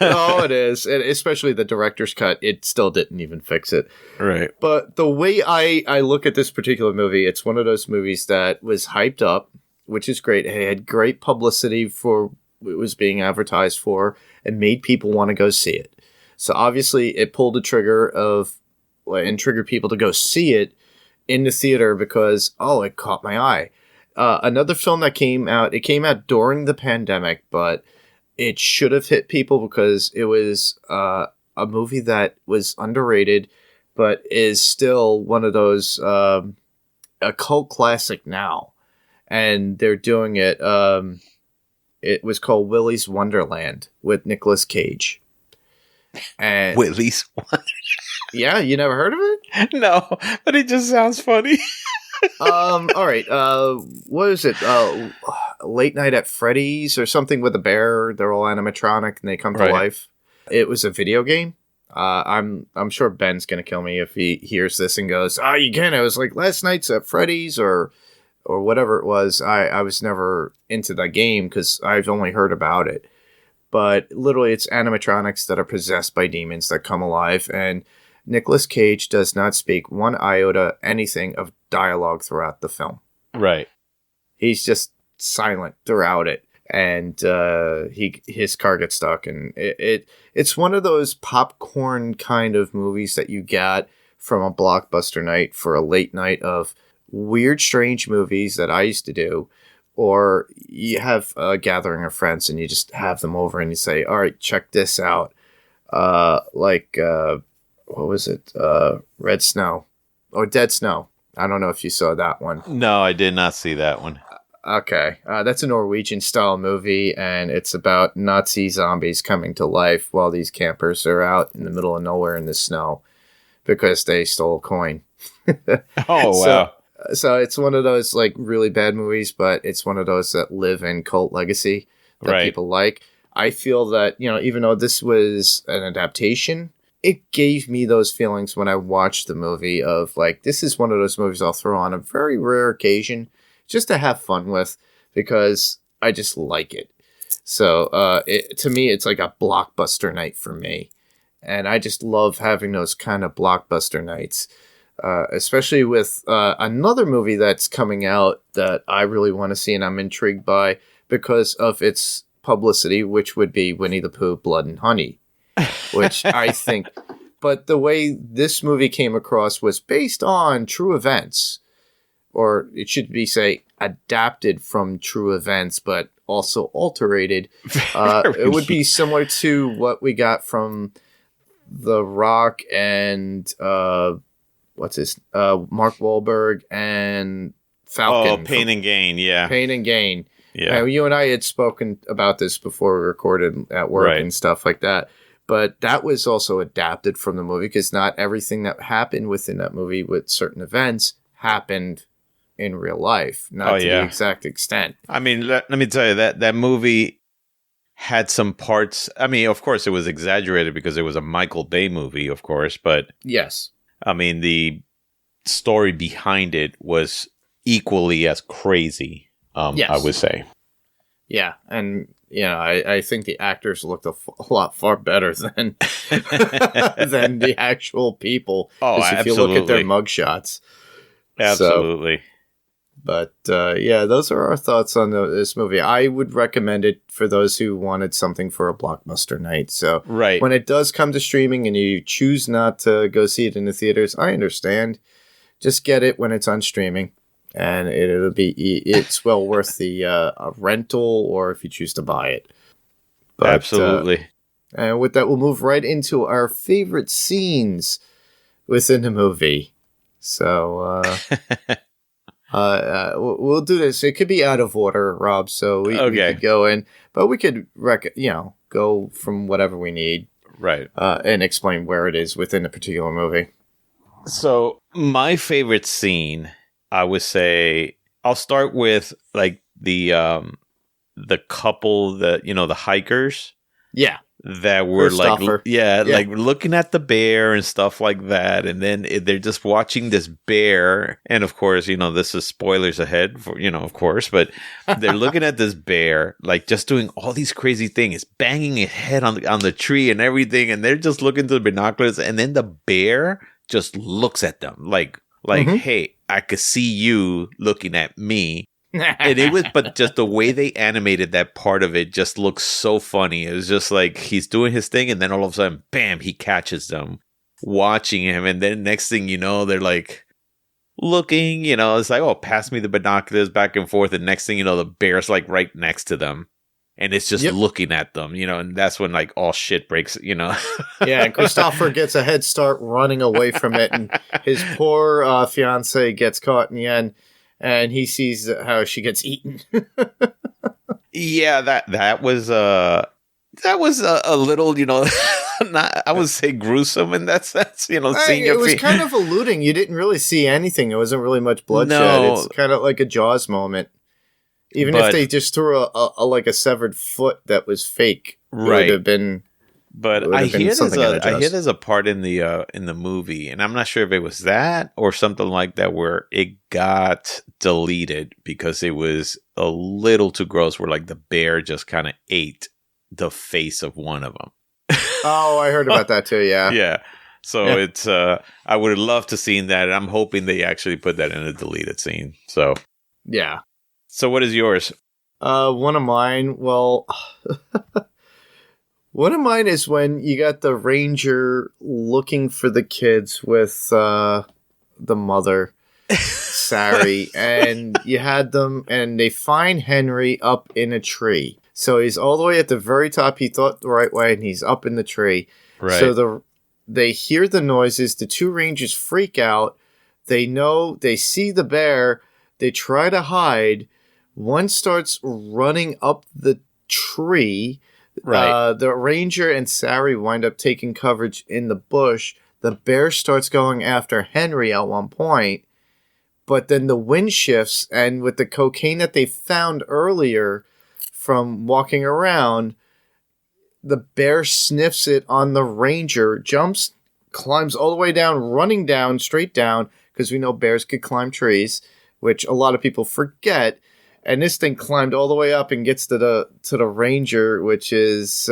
Oh, it is. And especially the director's cut. It still didn't even fix it. Right. But the way I look at this particular movie, it's one of those movies that was hyped up, which is great. It had great publicity for what it was being advertised for and made people want to go see it. So obviously it pulled the trigger and triggered people to go see it in the theater because, it caught my eye. Another film that came out during the pandemic, but it should have hit people because it was a movie that was underrated, but is still one of those a cult classic now. And they're doing it. It was called Willy's Wonderland with Nicolas Cage. And Willy's Wonderland. Yeah, you never heard of it? No, but it just sounds funny. All right. What is it? Late Night at Freddy's or something with a bear. They're all animatronic and they come to life. It was a video game. I'm sure Ben's gonna kill me if he hears this and goes, you can. It was like last night's at Freddy's or whatever it was. I was never into the game because I've only heard about it. But literally, it's animatronics that are possessed by demons that come alive, and Nicolas Cage does not speak one iota anything of dialogue throughout the film. Right. He's just silent throughout it, and his car gets stuck, and it's one of those popcorn kind of movies that you got from a blockbuster night for a late night of weird, strange movies that I used to do. Or you have a gathering of friends and you just have them over and you say, all right, check this out. What was it? Red Snow or Dead Snow. I don't know if you saw that one. No, I did not see that one. Okay. That's a Norwegian style movie and it's about Nazi zombies coming to life while these campers are out in the middle of nowhere in the snow because they stole a coin. Oh, wow. So it's one of those like really bad movies, but it's one of those that live in cult legacy that people like. I feel that, even though this was an adaptation, it gave me those feelings when I watched the movie of like, this is one of those movies I'll throw on a very rare occasion just to have fun with because I just like it. So to me, it's like a blockbuster night for me. And I just love having those kind of blockbuster nights. Especially with another movie that's coming out that I really want to see and I'm intrigued by because of its publicity, which would be Winnie the Pooh, Blood and Honey, which I think, but the way this movie came across was based on true events, or it should be, say, adapted from true events, but also alterated. It would be similar to what we got from The Rock and... Mark Wahlberg and Falcon. Oh, Pain and Gain, yeah. Pain and Gain. Yeah. You and I had spoken about this before we recorded at work and stuff like that. But that was also adapted from the movie because not everything that happened within that movie with certain events happened in real life. Not to the exact extent. I mean, let me tell you, that movie had some parts. I mean, of course, it was exaggerated because it was a Michael Bay movie, of course. But yes. I mean, the story behind it was equally as crazy, I would say. Yeah, and I think the actors looked a lot far better than than the actual people. Oh, absolutely. If you look at their mugshots. Absolutely. So, but those are our thoughts on this movie. I would recommend it for those who wanted something for a blockbuster night. So when it does come to streaming and you choose not to go see it in the theaters, I understand. Just get it when it's on streaming, and it's well worth the rental or if you choose to buy it. But, absolutely. And with that, we'll move right into our favorite scenes within the movie. So. We'll do this. It could be out of order, Rob, so we could go in, but we could go from whatever we need, right? And explain where it is within a particular movie. So my favorite scene, I would say, I'll start with like the couple, the hikers, that were Christopher. like looking at the bear and stuff like that. And then they're just watching this bear. And of course, this is spoilers ahead for, of course, but they're looking at this bear, like just doing all these crazy things, banging its head on the tree and everything. And they're just looking through the binoculars. And then the bear just looks at them like, hey, I could see you looking at me. And but just the way they animated that part of it just looks so funny. It was just like he's doing his thing, and then all of a sudden, bam, he catches them watching him. And then next thing you know, they're like looking, it's like, oh, pass me the binoculars back and forth. And next thing you know, the bear's like right next to them. And it's just looking at them, and that's when like all shit breaks, Yeah, and Christopher gets a head start running away from it, and his poor fiance gets caught in the end. And he sees how she gets eaten. Yeah, that was a little, not, I would say gruesome in that sense. Seeing it was kind of eluding. You didn't really see anything. There wasn't really much bloodshed. No. It's kind of like a Jaws moment. Even if they just threw a severed foot that was fake, it would have been. But I hear there's a part in the movie, and I'm not sure if it was that or something like that, where it got deleted because it was a little too gross, where like the bear just kind of ate the face of one of them. Oh, I heard about that too. Yeah, yeah. So it's I would have loved to seen that, and I'm hoping they actually put that in a deleted scene. So yeah. So what is yours? One of mine. Well. One of mine is when you got the ranger looking for the kids with the mother, Sari, and you had them, and they find Henry up in a tree. So he's all the way at the very top. He thought the right way, and he's up in the tree. Right. So they hear the noises. The two rangers freak out. They see the bear. They try to hide. One starts running up the tree. Right. The ranger and Sari wind up taking coverage in the bush. The bear starts going after Henry at one point, but then the wind shifts, and with the cocaine that they found earlier from walking around, the bear sniffs it on the ranger, jumps, climbs all the way down, running down, straight down, because we know bears could climb trees, which a lot of people forget. And this thing climbed all the way up and gets to the ranger, which is,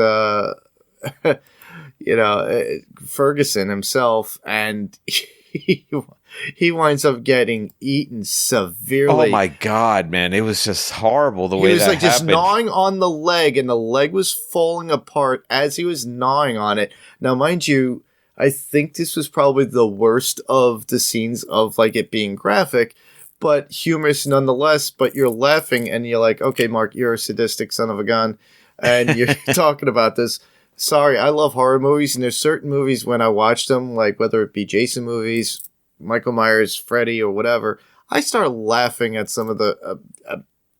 Ferguson himself, and he winds up getting eaten severely. Oh my God, man! It was just horrible the way that happened. He was just gnawing on the leg, and the leg was falling apart as he was gnawing on it. Now, mind you, I think this was probably the worst of the scenes of like it being graphic, but humorous nonetheless. But you're laughing and you're like, okay, Mark, you're a sadistic son of a gun. And you're talking about this. Sorry, I love horror movies. And there's certain movies when I watch them, like whether it be Jason movies, Michael Myers, Freddy, or whatever, I start laughing at some of the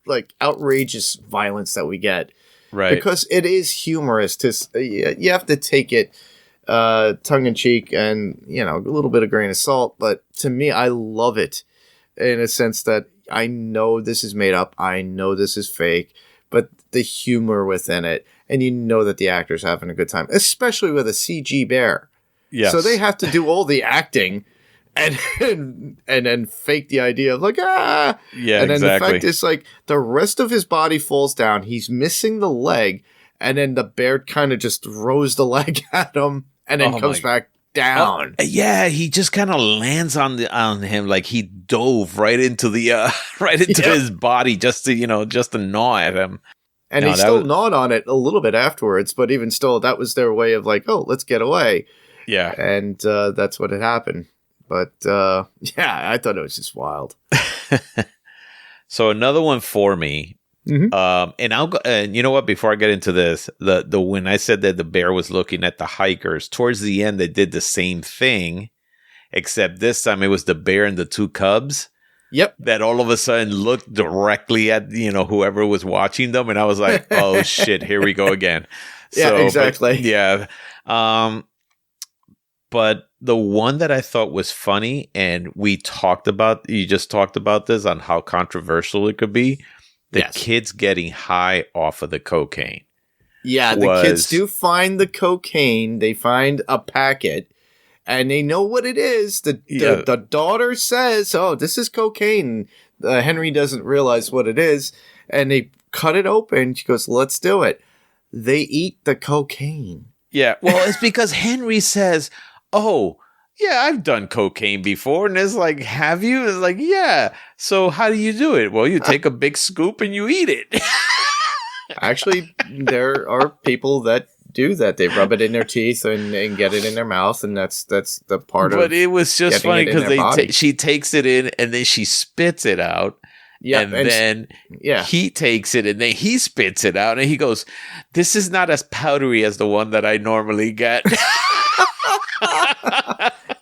like outrageous violence that we get. Right. Because it is humorous. You have to take it tongue in cheek and, a little bit of grain of salt. But to me, I love it. In a sense that I know this is made up, I know this is fake, but the humor within it, and that the actor's having a good time, especially with a CG bear. Yes. So they have to do all the acting and then fake the idea of like, Yeah, and then exactly. The fact is like the rest of his body falls down, he's missing the leg, and then the bear kind of just throws the leg at him and then comes back down. Yeah, he just kind of lands on him like he dove right into the his body just to gnaw at him. And he still gnawed on it a little bit afterwards, but even still, that was their way of like, oh, let's get away. Yeah, and that's what had happened. But I thought it was just wild. So another one for me. Mm-hmm. And I'll go. And you know what? Before I get into this, the when I said that the bear was looking at the hikers, towards the end they did the same thing, except this time it was the bear and the two cubs. Yep. That all of a sudden looked directly at whoever was watching them, and I was like, oh shit, here we go again. Yeah, exactly. But, yeah. But the one that I thought was funny, and you just talked about this on how controversial it could be. The kids getting high off of the cocaine. Yeah, the kids do find the cocaine. They find a packet, and they know what it is. The daughter says, "Oh, this is cocaine." Henry doesn't realize what it is, and they cut it open. She goes, "Let's do it." They eat the cocaine. Yeah, well, it's because Henry says, "Oh, yeah, I've done cocaine before." And it's like, "Have you?" It's like, "Yeah." So how do you do it? Well, you take a big scoop and you eat it. Actually, there are people that do that. They rub it in their teeth and get it in their mouth, and that's the part of. But it was just funny because she takes it in and then she spits it out. Yeah, and then he takes it and then he spits it out, and he goes, "This is not as powdery as the one that I normally get."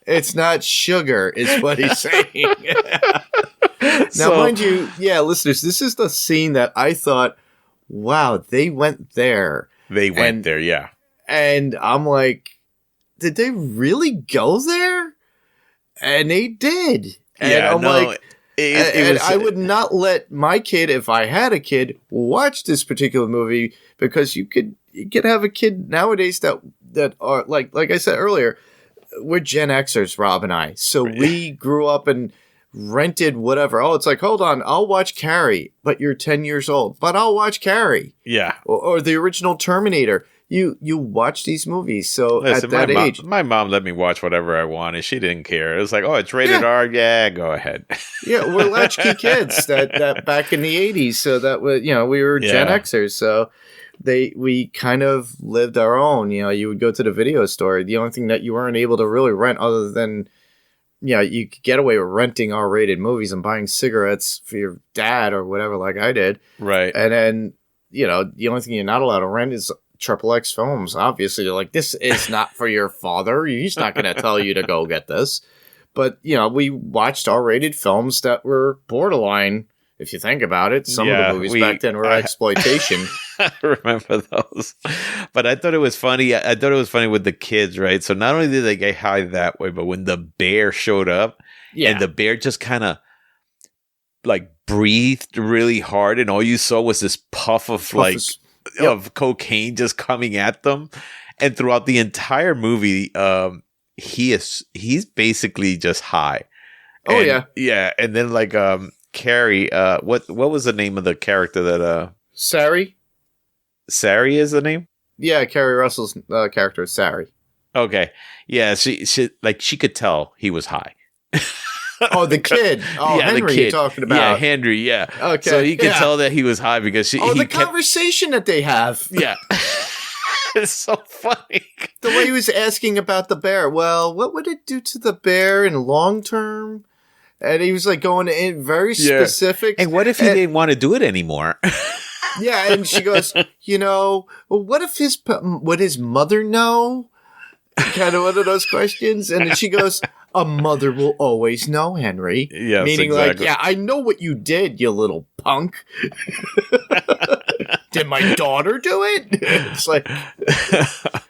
It's not sugar, is what he's saying. Now, mind you, listeners, this is the scene that I thought, wow, they went there. They went there, yeah. And I'm like, did they really go there? And they did. And I'm like, I would not let my kid, if I had a kid, watch this particular movie, because you could have a kid nowadays that are like I said earlier, we're Gen Xers, Rob and I. So we grew up and rented whatever. Oh, it's like, hold on, I'll watch Carrie, but you're 10 years old. But I'll watch Carrie. Yeah. Or the original Terminator. You watch these movies. So at that age. My mom let me watch whatever I wanted. She didn't care. It was like, oh, it's rated R. Yeah, go ahead. Yeah, we're latchkey kids that back in the 80s. So that was, we were Gen Xers. So we kind of lived our own. You would go to the video store. The only thing that you weren't able to really rent, other than you could get away with renting R-rated movies and buying cigarettes for your dad or whatever, like I did. Right. And then the only thing you're not allowed to rent is XXX films. Obviously, you're like, this is not for your father. He's not going to tell you to go get this. But we watched R-rated films that were borderline. If you think about it, some of the movies back then were exploitation. I remember those. But I thought it was funny. I thought it was funny with the kids, right? So not only did they get high that way, but when the bear showed up, and the bear just kind of like breathed really hard, and all you saw was this puff of of cocaine just coming at them. And throughout the entire movie, he's basically just high. Oh, yeah. Yeah. And then like Carrie, what was the name of the character that Sari? Sari is the name? Yeah, Carrie Russell's character is Sari. Okay. Yeah, she could tell he was high. Oh, the kid. Oh, yeah, Henry, the kid. You're talking about. Yeah, Henry, yeah. Okay. So he could tell that he was high because conversation that they have. Yeah. It's so funny. The way he was asking about the bear. Well, what would it do to the bear in long term? And he was like going in very specific. And what if he didn't want to do it anymore? Yeah, and she goes, what if would his mother know? Kind of one of those questions. And then she goes, a mother will always know, Henry. Yes, meaning exactly. like, I know what you did, you little punk. Did my daughter do it? It's like,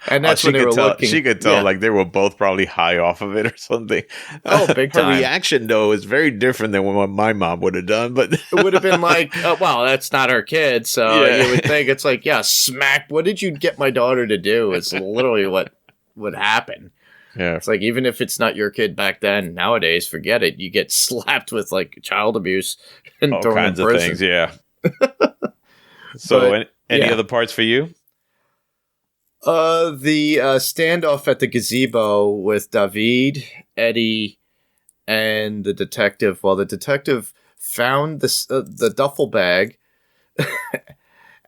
and that's when they were looking. She could tell, like they were both probably high off of it or something. Oh, big time. Her reaction though is very different than what my mom would have done. But it would have been like, well, that's not her kid, so you would think it's like, smack. What did you get my daughter to do? It's literally what would happen. Yeah, it's like, even if it's not your kid back then, nowadays, forget it. You get slapped with child abuse and all kinds of things. Yeah. So, any other parts for you? The standoff at the gazebo with David, Eddie, and the detective. Well, the detective found the duffel bag,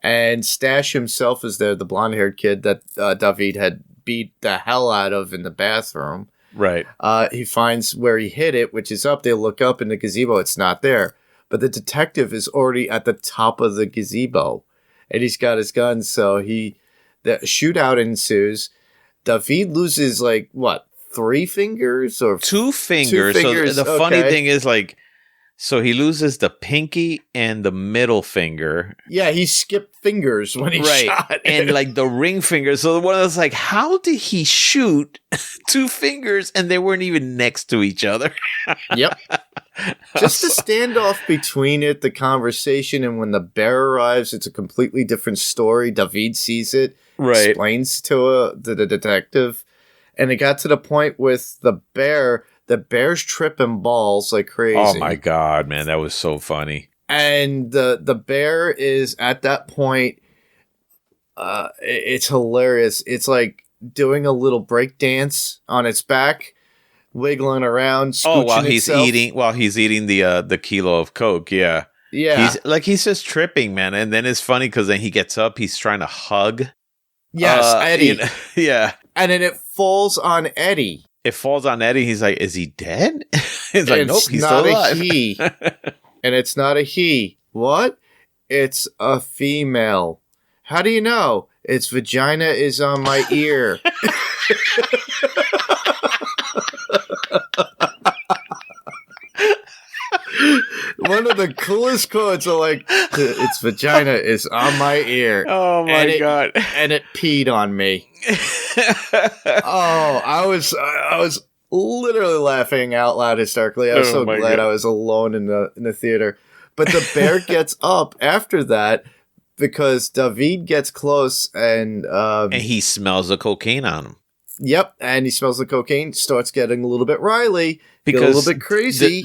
and Stash himself is there, the blonde-haired kid that David had beat the hell out of in the bathroom. Right. He finds where he hid it, which is up. They look up in the gazebo. It's not there. But the detective is already at the top of the gazebo, and he's got his gun. So the shootout ensues. David loses 3 fingers or 2 fingers. 2 fingers. So the funny thing is so he loses the pinky and the middle finger. Yeah, he skipped fingers when he shot. And the ring finger. So the one was like, how did he shoot 2 fingers and they weren't even next to each other? Yep. Just the standoff between it, the conversation, and when the bear arrives, it's a completely different story. David sees it, explains to the detective, and it got to the point with the bear's tripping balls like crazy. Oh my God, man, that was so funny. And the bear is at that point, it's hilarious. It's like doing a little break dance on its back, wiggling around, scooching while he's eating the kilo of Coke. Yeah. He's just tripping, man. And then it's funny because then he gets up, he's trying to hug. Yes, Eddie. Yeah. And then it falls on Eddie. He's like, is he dead? He's like, nope, he's still alive. He. And it's not a he. What? It's a female. How do you know? Its vagina is on my ear. One of the coolest quotes are like, its vagina is on my ear. Oh my God. And it peed on me. Oh, I was literally laughing out loud hysterically. I was so glad God. I was alone in the theater. But the bear gets up after that because David gets close and he smells the cocaine on him. Yep, and he smells the cocaine, starts getting a little bit Riley, because a little bit crazy.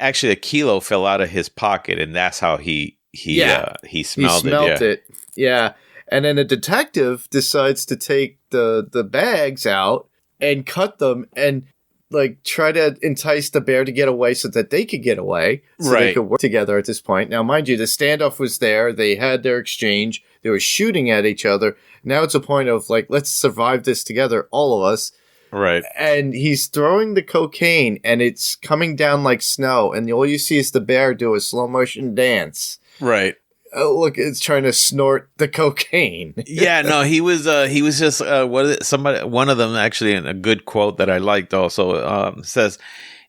Actually a kilo fell out of his pocket, and that's how he smelled it. Yeah, and then a detective decides to take the bags out and cut them and like try to entice the bear to get away so that they could get away, so they could work together at this point. Now, mind you, the standoff was there. They had their exchange. They were shooting at each other. Now it's a point of like, let's survive this together, all of us. Right. And he's throwing the cocaine and it's coming down like snow. And all you see is the bear do a slow motion dance. Right. Look, it's trying to snort the cocaine. Yeah, no, he was just one of them actually, in a good quote that I liked also says,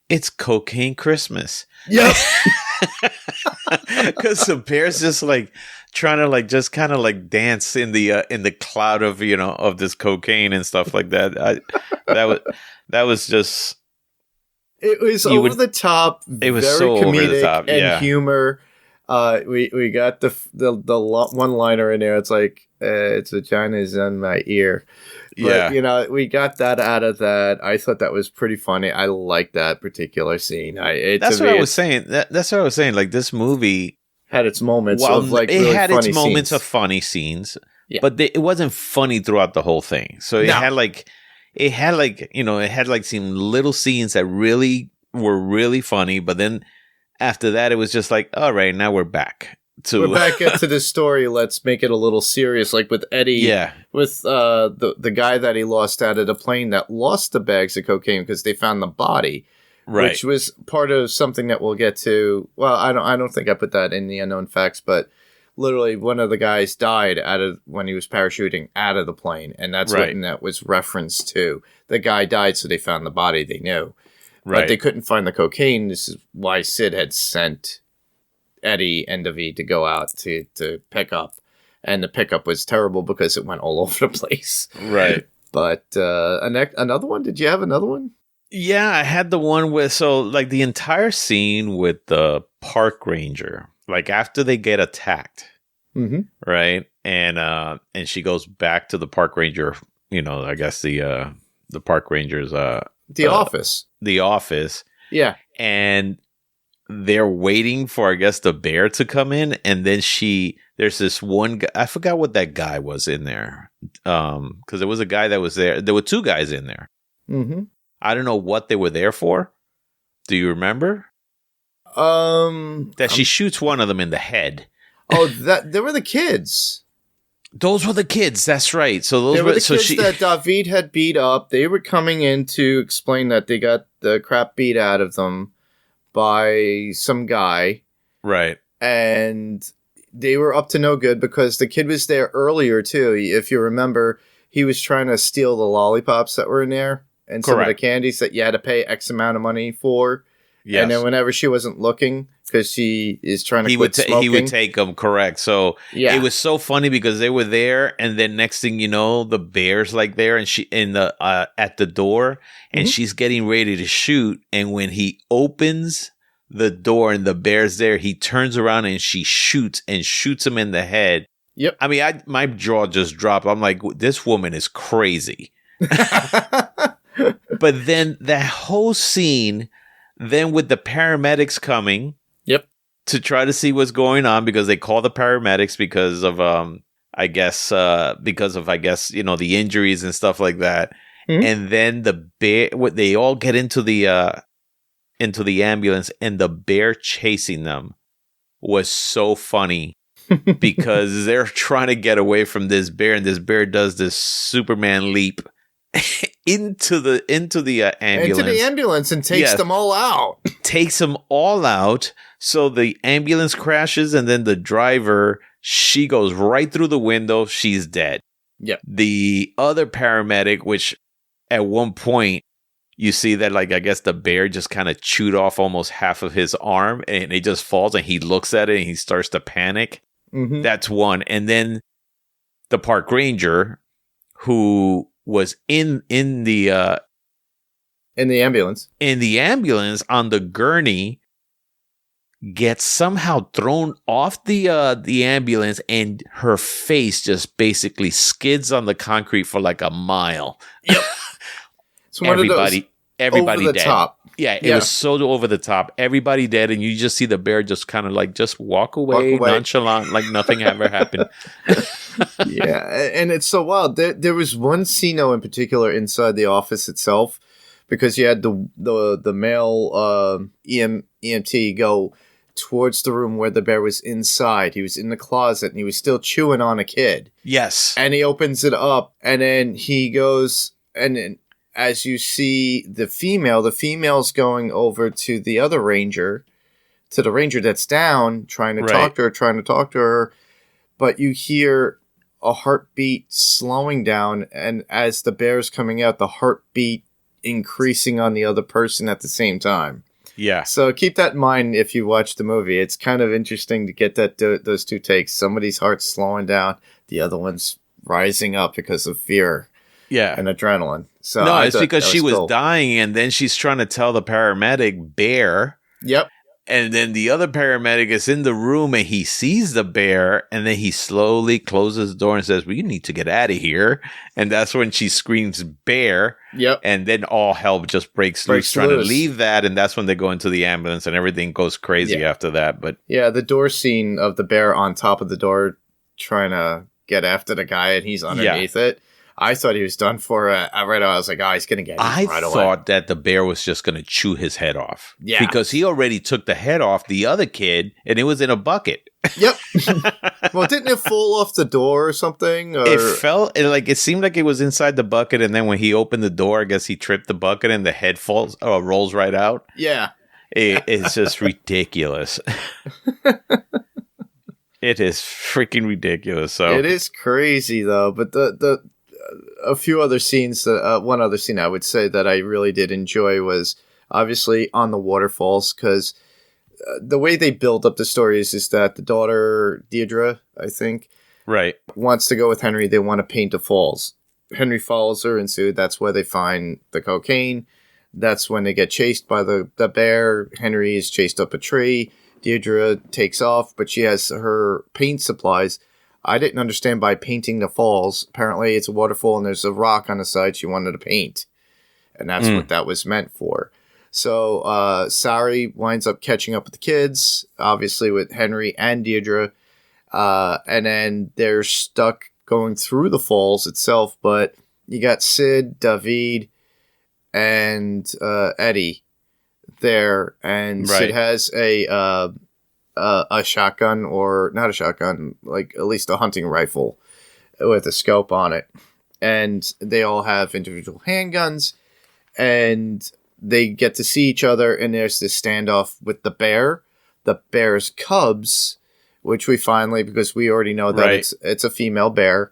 "It's cocaine Christmas." Yep. Because the bear's just like trying to like just kind of like dance in the cloud of of this cocaine and stuff like that. That was just. It was over the top. It was very so comedic over the top, and humor. We got the one liner in there. It's like its vagina is on my ear. But, we got that out of that. I thought that was pretty funny. I like that particular scene. That's what I was saying. That's what I was saying. Like, this movie had its moments of like it really had funny its moments scenes. of funny scenes, but it wasn't funny throughout the whole thing. So it had some little scenes that really were really funny, but then after that, it was just like, all right, now we're back. We're back into the story. Let's make it a little serious, like with Eddie. Yeah, with the guy that he lost out of the plane that lost the bags of cocaine because they found the body, right? Which was part of something that we'll get to. Well, I don't think I put that in the unknown facts, but literally one of the guys died when he was parachuting out of the plane, and that's what that was referenced to. The guy died, so they found the body. They knew. Right. But they couldn't find the cocaine. This is why Sid had sent Eddie and David to go out to pick up. And the pickup was terrible because it went all over the place. Right. But another one? Did you have another one? Yeah, I had the one with, so like the entire scene with the park ranger, like after they get attacked, right? And she goes back to the park ranger, I guess the park ranger's office. The office. Yeah. And they're waiting for, I guess, the bear to come in. And then there's this one guy, I forgot what that guy was in there. Because there was a guy that was there. There were two guys in there. Mm-hmm. I don't know what they were there for. Do you remember? That she shoots one of them in the head. Oh, they were the kids. Those were the kids. That's right. So those were the kids that David had beat up. They were coming in to explain that they got the crap beat out of them by some guy. Right. And they were up to no good because the kid was there earlier too. If you remember, he was trying to steal the lollipops that were in there and some of the candies that you had to pay X amount of money for. Yes. And then whenever she wasn't looking, because she is trying to quit smoking. He would take them, correct. So it was so funny because they were there, and then next thing you know, the bear's like there, and she at the door, and she's getting ready to shoot. And when he opens the door and the bear's there, he turns around and she shoots him in the head. Yep. I mean, my jaw just dropped. I'm like, this woman is crazy. But then that whole scene, then with the paramedics coming, yep, to try to see what's going on, because they call the paramedics because of I guess the injuries and stuff like that. Mm-hmm. And then the bear, they all get into the ambulance, and the bear chasing them was so funny. Because they're trying to get away from this bear, and this bear does this Superman leap into the ambulance and takes them all out. Takes them all out. So the ambulance crashes, and then the driver, she goes right through the window. She's dead. Yep. The other paramedic, which at one point you see that, like, I guess the bear just kind of chewed off almost half of his arm, and it just falls, and he looks at it and he starts to panic. Mm-hmm. That's one. And then the park ranger, who was in the ambulance on the gurney, gets somehow thrown off the ambulance, and her face just basically skids on the concrete for like a mile. Yep. It's everybody over the dead. Top. Yeah, it was so over the top. Everybody dead, and you just see the bear just kind of like just walk away nonchalant, like nothing ever happened. Yeah, and it's so wild. There was one scene, though, in particular inside the office itself, because you had the male EMT go towards the room where the bear was inside. He was in the closet, and he was still chewing on a kid. Yes. And he opens it up, and then he goes, and then as you see the female's going over to the other ranger, to the ranger that's down, trying to talk to her, but you hear a heartbeat slowing down, and as the bear's coming out, the heartbeat increasing on the other person at the same time. Yeah. So keep that in mind if you watch the movie. It's kind of interesting to get those two takes. Somebody's heart's slowing down, the other one's rising up because of fear. Yeah. And adrenaline. So no, it's because she was dying, and then she's trying to tell the paramedic bear. Yep. And then the other paramedic is in the room, and he sees the bear, and then he slowly closes the door and says, "Well, you need to get out of here." And that's when she screams bear. Yep. And then all hell just breaks loose trying to leave that, and that's when they go into the ambulance, and everything goes crazy after that. But yeah, the door scene of the bear on top of the door trying to get after the guy, and he's underneath it. I thought he was done for. Right away, I was like, he's going to get him right away. I thought that the bear was just going to chew his head off. Yeah. Because he already took the head off the other kid, and it was in a bucket. Yep. Well, didn't it fall off the door or something? Or? It seemed like it was inside the bucket, and then when he opened the door, I guess he tripped the bucket, and the head rolls right out. Yeah. It's just ridiculous. It is freaking ridiculous. So it is crazy, though. But a few other scenes, one other scene I would say that I really did enjoy was obviously on the waterfalls, because the way they build up the stories is that the daughter, Deirdre, I think, wants to go with Henry. They want to paint the falls. Henry follows her, and so that's where they find the cocaine. That's when they get chased by the bear. Henry is chased up a tree. Deirdre takes off, but she has her paint supplies. I didn't understand by painting the falls. Apparently, it's a waterfall and there's a rock on the side she wanted to paint. And that's what that was meant for. So, Sari winds up catching up with the kids, obviously with Henry and Deirdre. And then they're stuck going through the falls itself. But you got Sid, David, and Eddie there. And Sid has a shotgun, or not a shotgun, like at least a hunting rifle with a scope on it. And they all have individual handguns, and they get to see each other, and there's this standoff with the bear's cubs, which we finally, because we already know that it's a female bear,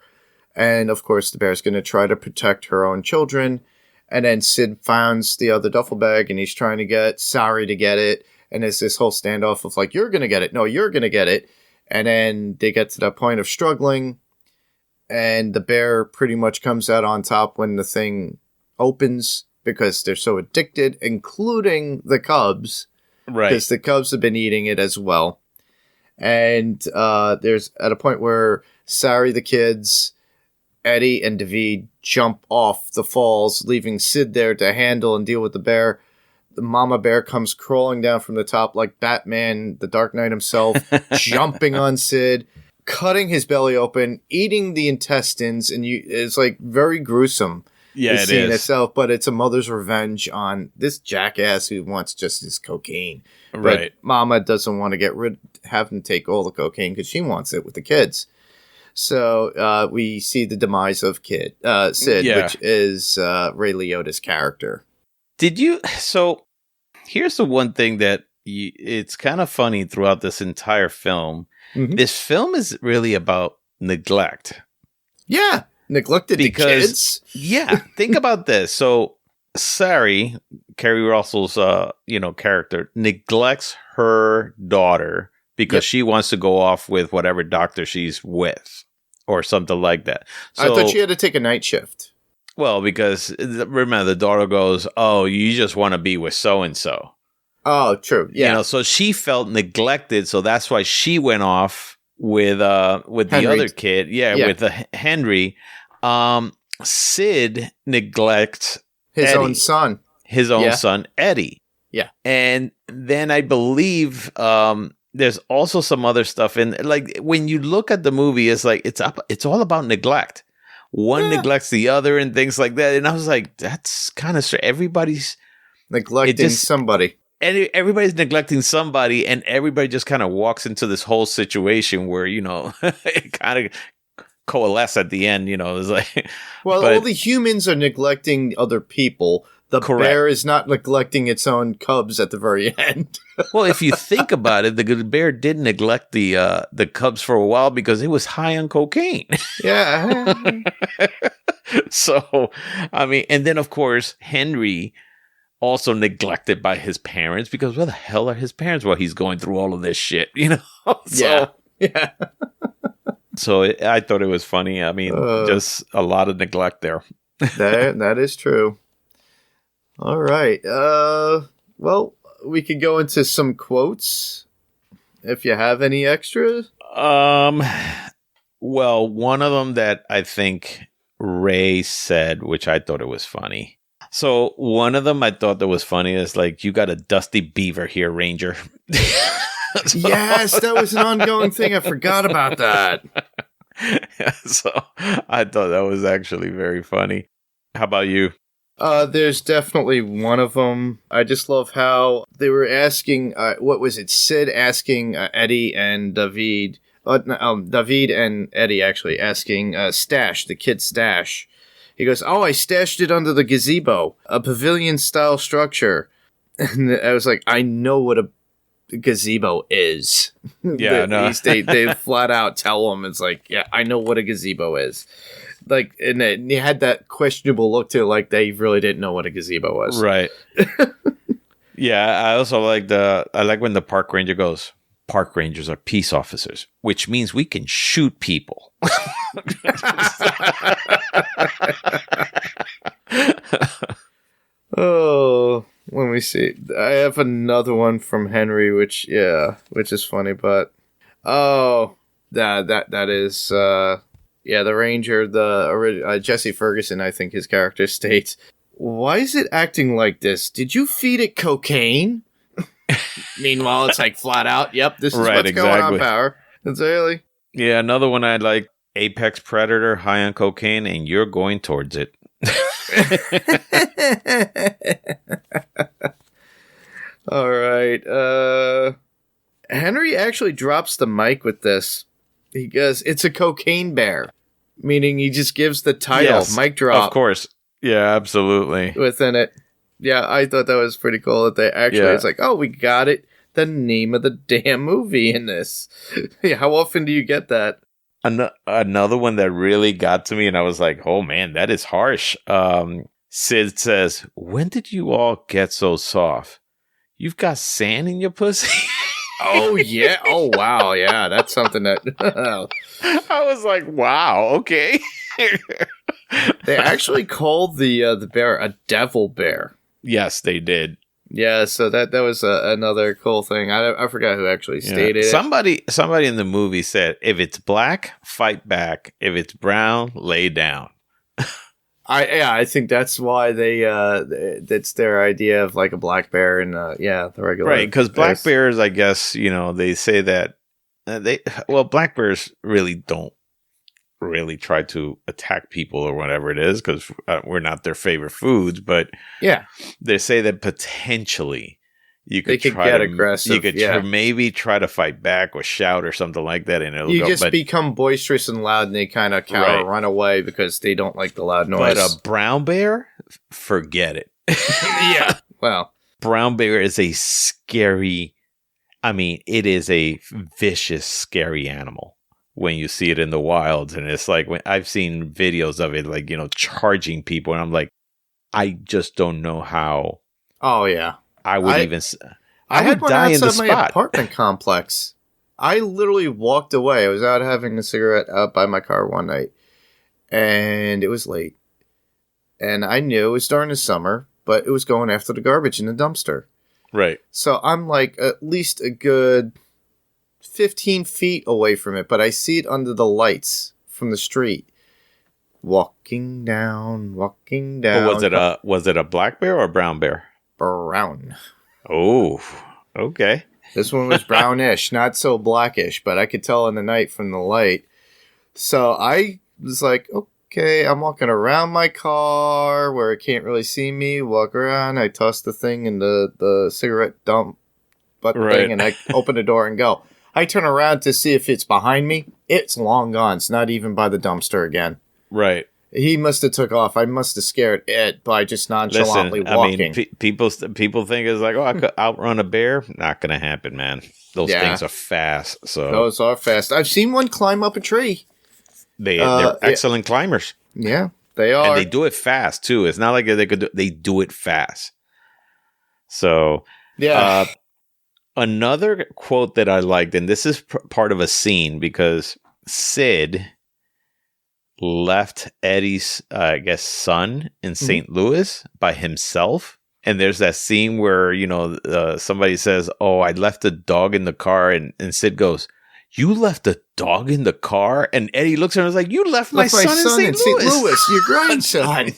and of course the bear's going to try to protect her own children. And then Sid finds the other duffel bag, and he's trying to get Sari to get it. And there's this whole standoff of like, you're going to get it. No, you're going to get it. And then they get to that point of struggling. And the bear pretty much comes out on top when the thing opens, because they're so addicted, including the cubs. Right. Because the cubs have been eating it as well. And there's at a point where Sari, the kids, Eddie, and David jump off the falls, leaving Sid there to handle and deal with the bear. The mama bear comes crawling down from the top like Batman, the Dark Knight himself, jumping on Sid, cutting his belly open, eating the intestines, and it's like very gruesome. Yeah, the it scene is. itself, but it's a mother's revenge on this jackass who wants just his cocaine. Right. But Mama doesn't want to have him take all the cocaine because she wants it with the kids. So we see the demise of Sid, which is Ray Liotta's character. So here's the one thing that it's kind of funny throughout this entire film. Mm-hmm. This film is really about neglect. Yeah. Neglected the kids. Yeah. Think about this. So Sari, Kerry Russell's character, neglects her daughter because she wants to go off with whatever doctor she's with or something like that. So, I thought she had to take a night shift. Well, because remember, the daughter goes, "Oh, you just want to be with so-and-so." Oh, true. Yeah. So she felt neglected. So that's why she went off with the other kid. With Henry. Sid neglects his Eddie, own son. His own son, Eddie. Yeah. And then I believe there's also some other stuff in, like, when you look at the movie, it's like it's all about neglect. One neglects the other and things like that. And I was like, that's kind of strange. Everybody's neglecting somebody. Everybody's neglecting somebody, and everybody just kind of walks into this whole situation where, it kind of coalesce at the end, it's like, all the humans are neglecting other people. The bear is not neglecting its own cubs at the very end. Well, if you think about it, the bear did neglect the cubs for a while because it was high on cocaine. Yeah. So, I mean, and then of course Henry also neglected by his parents because where the hell are his parents while he's going through all of this shit, So, yeah. So I thought it was funny. I mean, just a lot of neglect there. That is true. All right. Well, we could go into some quotes if you have any extras. Well, one of them that I think Ray said, which I thought it was funny. So one of them I thought that was funny is like, "You got a dusty beaver here, Ranger." Yes, that was an ongoing thing. I forgot about that. So I thought that was actually very funny. How about you? There's definitely one of them. I just love how they were asking, what was it? Sid asking Eddie and David. David and Eddie actually asking Stash, the kid's stash. He goes, "Oh, I stashed it under the gazebo, a pavilion-style structure." And I was like, I know what a gazebo is. Yeah, no. They flat out tell him, it's like, yeah, I know what a gazebo is. Like, and he had that questionable look to it, like they really didn't know what a gazebo was. Right. Yeah, I also like when the park ranger goes, "Park rangers are peace officers, which means we can shoot people." Oh, let me see. I have another one from Henry, which is funny, but that is the Ranger, the Jesse Ferguson, I think his character states, "Why is it acting like this? Did you feed it cocaine?" Meanwhile, it's like flat out, "Yep, this is what's going on, Power." It's really. Yeah, another one I'd like, "Apex predator, high on cocaine, and you're going towards it." All right. Henry actually drops the mic with this. He goes, "It's a cocaine bear," meaning he just gives the title, mic drop. Of course. Yeah, absolutely. Within it. Yeah, I thought that was pretty cool that they actually, it's like, "Oh, we got it. The name of the damn movie in this." Yeah, how often do you get that? Another one that really got to me, and I was like, "Oh man, that is harsh." Sid says, "When did you all get so soft? You've got sand in your pussy?" Oh yeah! Oh wow! Yeah, that's something that I was like, "Wow, okay." They actually called the bear a devil bear. Yes, they did. Yeah, so that was another cool thing. I forgot who actually stated it. Somebody in the movie said, if it's black, fight back. If it's brown, lay down. I think that's why that's their idea of like a black bear and the regular, right? Because black bears, I guess, they say that black bears really don't really try to attack people or whatever it is, because we're not their favorite foods, but they say that potentially you could get aggressive. You could maybe try to fight back or shout or something like that, and it'll just become boisterous and loud, and they kind of cower, run away because they don't like the loud noise. But a brown bear, forget it. Yeah, well, brown bear is a scary. I mean, it is a vicious, scary animal when you see it in the wilds, and it's like when I've seen videos of it, like charging people, and I'm like, I just don't know how. Oh yeah. I would even. I had one outside my apartment complex. I literally walked away. I was out having a cigarette out by my car one night, and it was late. And I knew it was during the summer, but it was going after the garbage in the dumpster. Right. So I'm like at least a good 15 feet away from it, but I see it under the lights from the street. Walking down. But was it a black bear or a brown bear? Brown. Oh, okay. This one was brownish, not so blackish, but I could tell in the night from the light. So I was like, okay, I'm walking around my car where it can't really see me. Walk around. I toss the thing in the cigarette dump thing, and I open the door and go. I turn around to see if it's behind me. It's long gone. It's not even by the dumpster again. Right. He must have took off. I must have scared it by just nonchalantly walking. I mean, people think it's like, I could outrun a bear. Not going to happen, man. Those things are fast. So those are fast. I've seen one climb up a tree. They're excellent climbers. Yeah, they are. And they do it fast, too. It's not like they do it fast. So, another quote that I liked, and this is part of a scene because Sid left Eddie's, son in St. Louis by himself. And there's that scene where, somebody says, oh, I left a dog in the car. And Sid goes, you left a dog in the car? And Eddie looks at him and is like, you left my son in St. Louis, your grandson.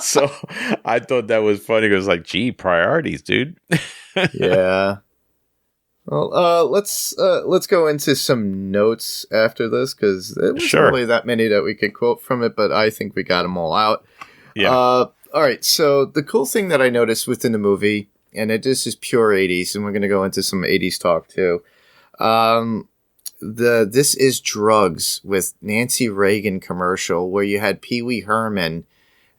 So I thought that was funny. It was like, gee, priorities, dude. Yeah. Well, let's go into some notes after this, because there wasn't really that many that we could quote from it, but I think we got them all out. Yeah. All right. So the cool thing that I noticed within the movie, and this is pure 80s, and we're going to go into some 80s talk too. This is Drugs with Nancy Reagan commercial where you had Pee Wee Herman